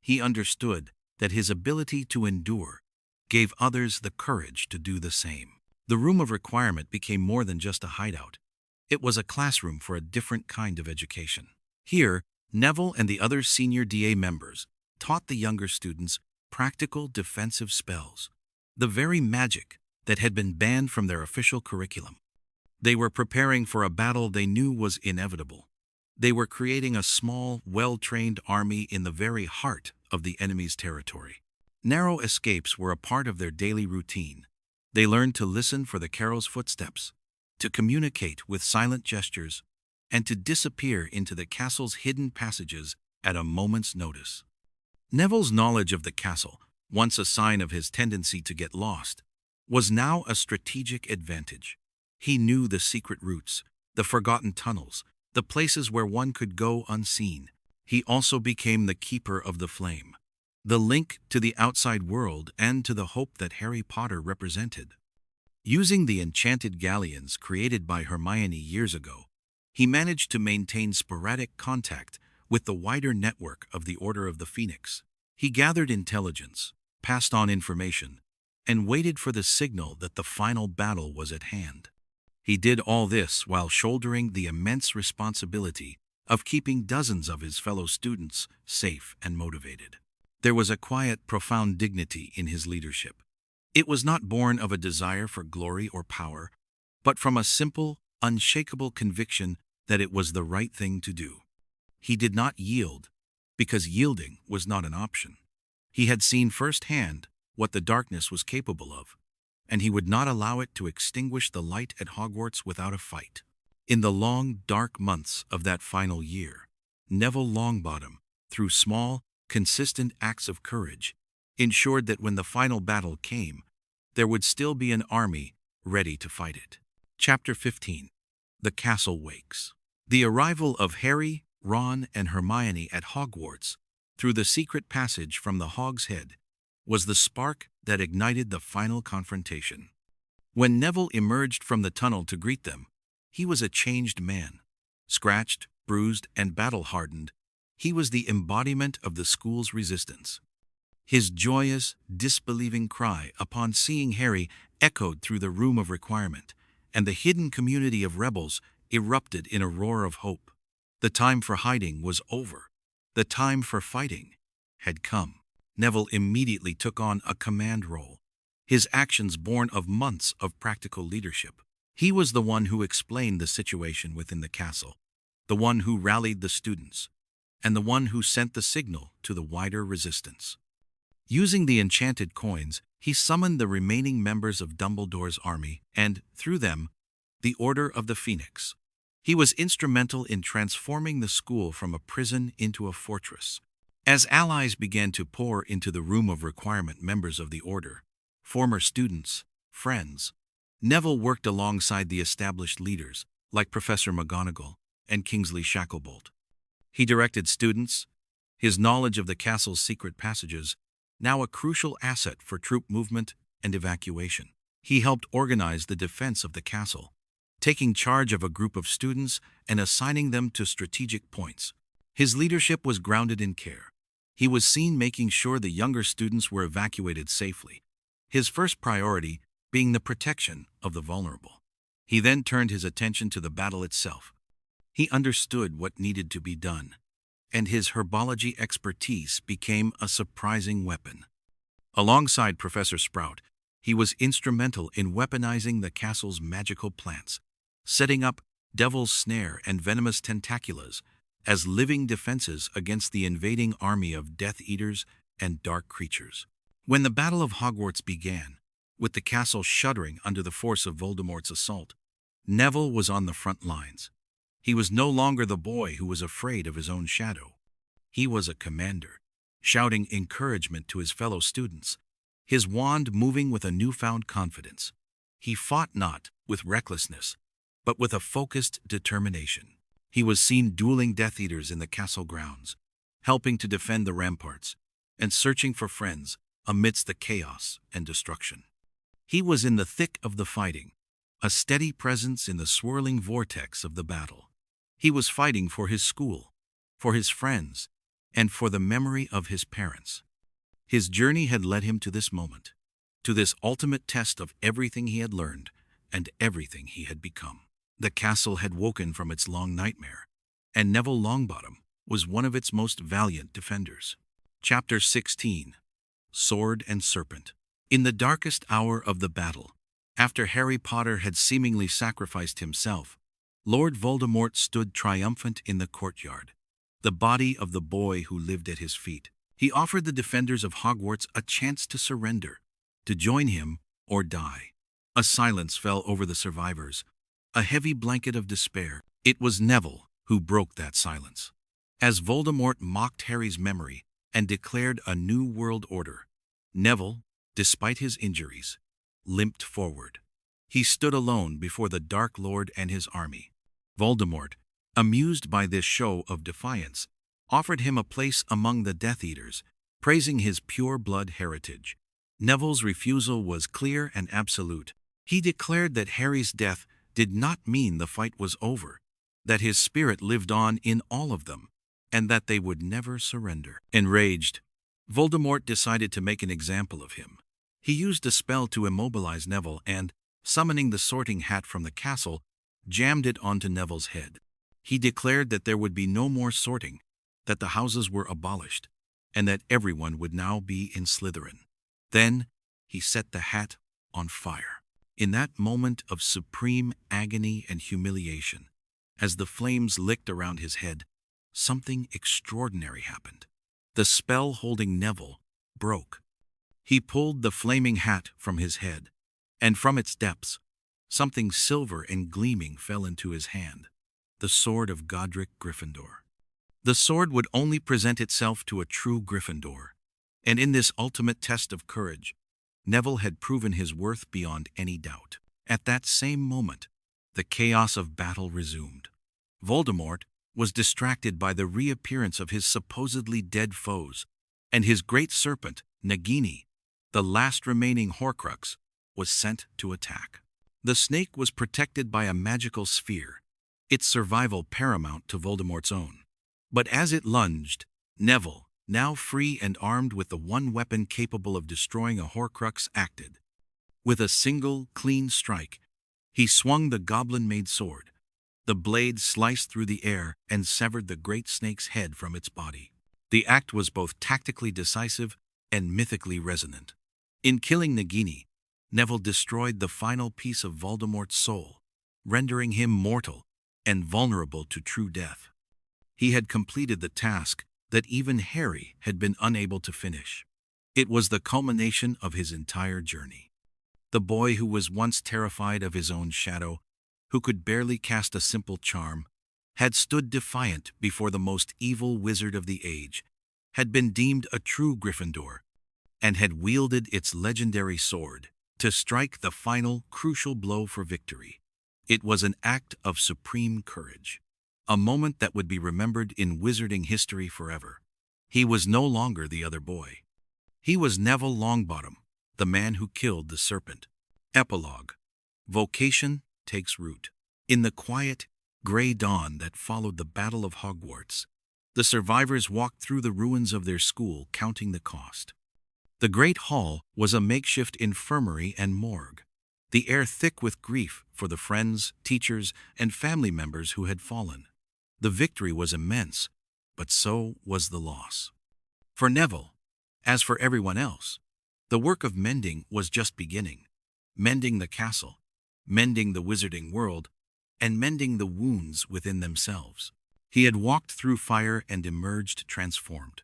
He understood that his ability to endure gave others the courage to do the same. The Room of Requirement became more than just a hideout. It was a classroom for a different kind of education. Here, Neville and the other senior DA members taught the younger students practical defensive spells, the very magic that had been banned from their official curriculum. They were preparing for a battle they knew was inevitable. They were creating a small, well-trained army in the very heart of the enemy's territory. Narrow escapes were a part of their daily routine. They learned to listen for the Carrows' footsteps, to communicate with silent gestures, and to disappear into the castle's hidden passages at a moment's notice. Neville's knowledge of the castle, once a sign of his tendency to get lost, was now a strategic advantage. He knew the secret routes, the forgotten tunnels, the places where one could go unseen. he also became the keeper of the flame, the link to the outside world and to the hope that Harry Potter represented. Using the enchanted galleons created by Hermione years ago, he managed to maintain sporadic contact with the wider network of the Order of the Phoenix. He gathered intelligence, passed on information, and waited for the signal that the final battle was at hand. He did all this while shouldering the immense responsibility of keeping dozens of his fellow students safe and motivated. There was a quiet, profound dignity in his leadership. It was not born of a desire for glory or power, but from a simple, unshakable conviction that it was the right thing to do. He did not yield, because yielding was not an option. He had seen firsthand what the darkness was capable of, and he would not allow it to extinguish the light at Hogwarts without a fight. In the long, dark months of that final year, Neville Longbottom, through small, consistent acts of courage, ensured that when the final battle came, there would still be an army ready to fight it. Chapter 15. The Castle Wakes. The arrival of Harry, Ron, and Hermione at Hogwarts through the secret passage from the Hog's Head was the spark that ignited the final confrontation. When Neville emerged from the tunnel to greet them, he was a changed man. Scratched, bruised, and battle-hardened, he was the embodiment of the school's resistance. His joyous, disbelieving cry upon seeing Harry echoed through the room of requirement, and the hidden community of Revels erupted in a roar of hope. The time for hiding was over. The time for fighting had come. Neville immediately took on a command role, his actions born of months of practical leadership. He was the one who explained the situation within the castle, the one who rallied the students, and the one who sent the signal to the wider resistance. Using the enchanted coins, he summoned the remaining members of Dumbledore's army and, through them, the Order of the Phoenix. He was instrumental in transforming the school from a prison into a fortress. As allies began to pour into the room of requirement, members of the Order, former students, friends, Neville worked alongside the established leaders like Professor McGonagall and Kingsley Shacklebolt. He directed students, his knowledge of the castle's secret passages, now a crucial asset for troop movement and evacuation. He helped organize the defense of the castle, taking charge of a group of students and assigning them to strategic points. His leadership was grounded in care. He was seen making sure the younger students were evacuated safely, his first priority being the protection of the vulnerable. He then turned his attention to the battle itself. He understood what needed to be done, and his herbology expertise became a surprising weapon. Alongside Professor Sprout, he was instrumental in weaponizing the castle's magical plants, setting up Devil's Snare and Venomous Tentaculas as living defenses against the invading army of Death Eaters and dark creatures. When the Battle of Hogwarts began, with the castle shuddering under the force of Voldemort's assault, Neville was on the front lines. He was no longer the boy who was afraid of his own shadow. He was a commander, shouting encouragement to his fellow students, his wand moving with a newfound confidence. He fought not with recklessness, but with a focused determination. He was seen dueling Death Eaters in the castle grounds, helping to defend the ramparts, and searching for friends amidst the chaos and destruction. He was in the thick of the fighting, a steady presence in the swirling vortex of the battle. He was fighting for his school, for his friends, and for the memory of his parents. His journey had led him to this moment, to this ultimate test of everything he had learned and everything he had become. The castle had woken from its long nightmare, and Neville Longbottom was one of its most valiant defenders. Chapter 16. Sword and Serpent. In the darkest hour of the battle, after Harry Potter had seemingly sacrificed himself, Lord Voldemort stood triumphant in the courtyard, the body of the boy who lived at his feet. He offered the defenders of Hogwarts a chance to surrender, to join him or die. A silence fell over the survivors, a heavy blanket of despair. It was Neville who broke that silence. As Voldemort mocked Harry's memory and declared a new world order, Neville, despite his injuries, limped forward. He stood alone before the Dark Lord and his army. Voldemort, amused by this show of defiance, offered him a place among the Death Eaters, praising his pure blood heritage. Neville's refusal was clear and absolute. He declared that Harry's death did not mean the fight was over, that his spirit lived on in all of them, and that they would never surrender. Enraged, Voldemort decided to make an example of him. He used a spell to immobilize Neville and, summoning the sorting hat from the castle, jammed it onto Neville's head. He declared that there would be no more sorting, that the houses were abolished, and that everyone would now be in Slytherin. Then he set the hat on fire. In that moment of supreme agony and humiliation, as the flames licked around his head, something extraordinary happened. The spell holding Neville broke. He pulled the flaming hat from his head, and from its depths, something silver and gleaming fell into his hand, the sword of Godric Gryffindor. The sword would only present itself to a true Gryffindor, and in this ultimate test of courage, Neville had proven his worth beyond any doubt. At that same moment, the chaos of battle resumed. Voldemort was distracted by the reappearance of his supposedly dead foes, and his great serpent, Nagini, the last remaining Horcrux, was sent to attack. The snake was protected by a magical sphere, its survival paramount to Voldemort's own. But as it lunged, Neville, now free and armed with the one weapon capable of destroying a Horcrux, acted. With a single, clean strike, he swung the goblin-made sword. The blade sliced through the air and severed the great snake's head from its body. The act was both tactically decisive and mythically resonant. In killing Nagini, Neville destroyed the final piece of Voldemort's soul, rendering him mortal and vulnerable to true death. He had completed the task that even Harry had been unable to finish. It was the culmination of his entire journey. The boy who was once terrified of his own shadow, who could barely cast a simple charm, had stood defiant before the most evil wizard of the age, had been deemed a true Gryffindor, and had wielded its legendary sword to strike the final, crucial blow for victory. It was an act of supreme courage, a moment that would be remembered in wizarding history forever. He was no longer the other boy. He was Neville Longbottom, the man who killed the Serpent. Epilogue. Vocation takes root. In the quiet, gray dawn that followed the Battle of Hogwarts, the survivors walked through the ruins of their school, counting the cost. The Great Hall was a makeshift infirmary and morgue, the air thick with grief for the friends, teachers, and family members who had fallen. The victory was immense, but so was the loss. For Neville, as for everyone else, the work of mending was just beginning. Mending the castle, mending the wizarding world, and mending the wounds within themselves. He had walked through fire and emerged transformed.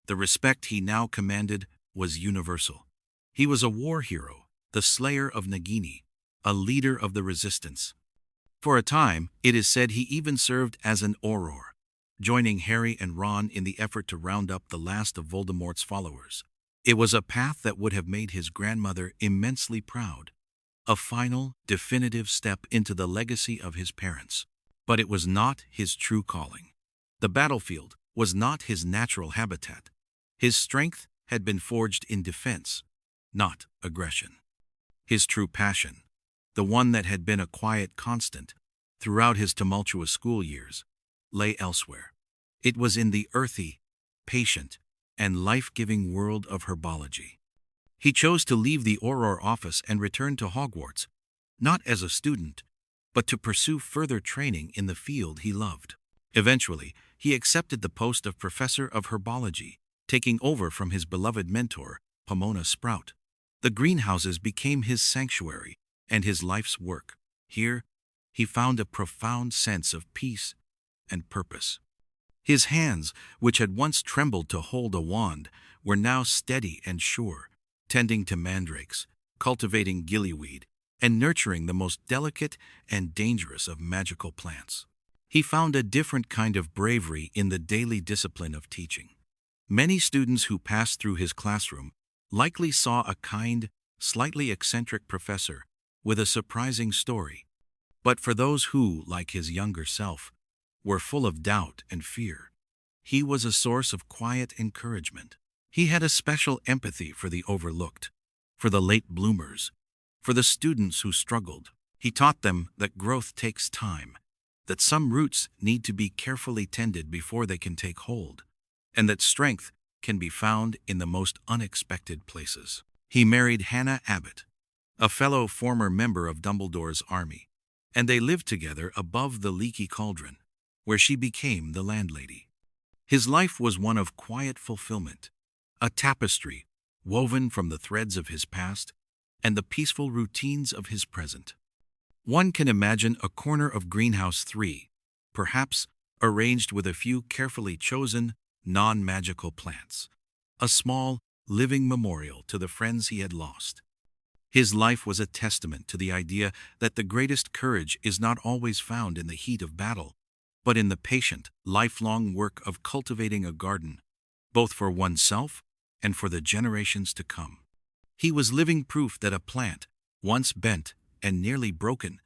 The respect he now commanded was universal. He was a war hero, the slayer of Nagini, a leader of the resistance. For a time, it is said he even served as an Auror, joining Harry and Ron in the effort to round up the last of Voldemort's followers. It was a path that would have made his grandmother immensely proud, a final, definitive step into the legacy of his parents. But it was not his true calling. The battlefield was not his natural habitat. His strength had been forged in defense, not aggression. His true passion, the one that had been a quiet constant throughout his tumultuous school years, lay elsewhere. It was in the earthy, patient, and life-giving world of herbology. He chose to leave the Auror office and return to Hogwarts, not as a student, but to pursue further training in the field he loved. Eventually, he accepted the post of professor of herbology, taking over from his beloved mentor, Pomona Sprout. The greenhouses became his sanctuary and his life's work. Here, he found a profound sense of peace and purpose. His hands, which had once trembled to hold a wand, were now steady and sure, tending to mandrakes, cultivating gillyweed, and nurturing the most delicate and dangerous of magical plants. He found a different kind of bravery in the daily discipline of teaching. Many students who passed through his classroom likely saw a kind, slightly eccentric professor with a surprising story. But for those who, like his younger self, were full of doubt and fear, He was a source of quiet encouragement. He had a special empathy for the overlooked, for the late bloomers, for the students who struggled. He taught them that growth takes time, that some roots need to be carefully tended before they can take hold, and that strength can be found in the most unexpected places. He married Hannah Abbott, a fellow former member of Dumbledore's army, and they lived together above the leaky cauldron, where she became the landlady. His life was one of quiet fulfillment, a tapestry woven from the threads of his past and the peaceful routines of his present. One can imagine a corner of Greenhouse 3, perhaps arranged with a few carefully chosen, non-magical plants, a small, living memorial to the friends he had lost. His life was a testament to the idea that the greatest courage is not always found in the heat of battle, but in the patient, lifelong work of cultivating a garden, both for oneself and for the generations to come. He was living proof that a plant, once bent and nearly broken,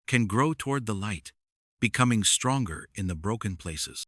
can grow toward the light, becoming stronger in the broken places.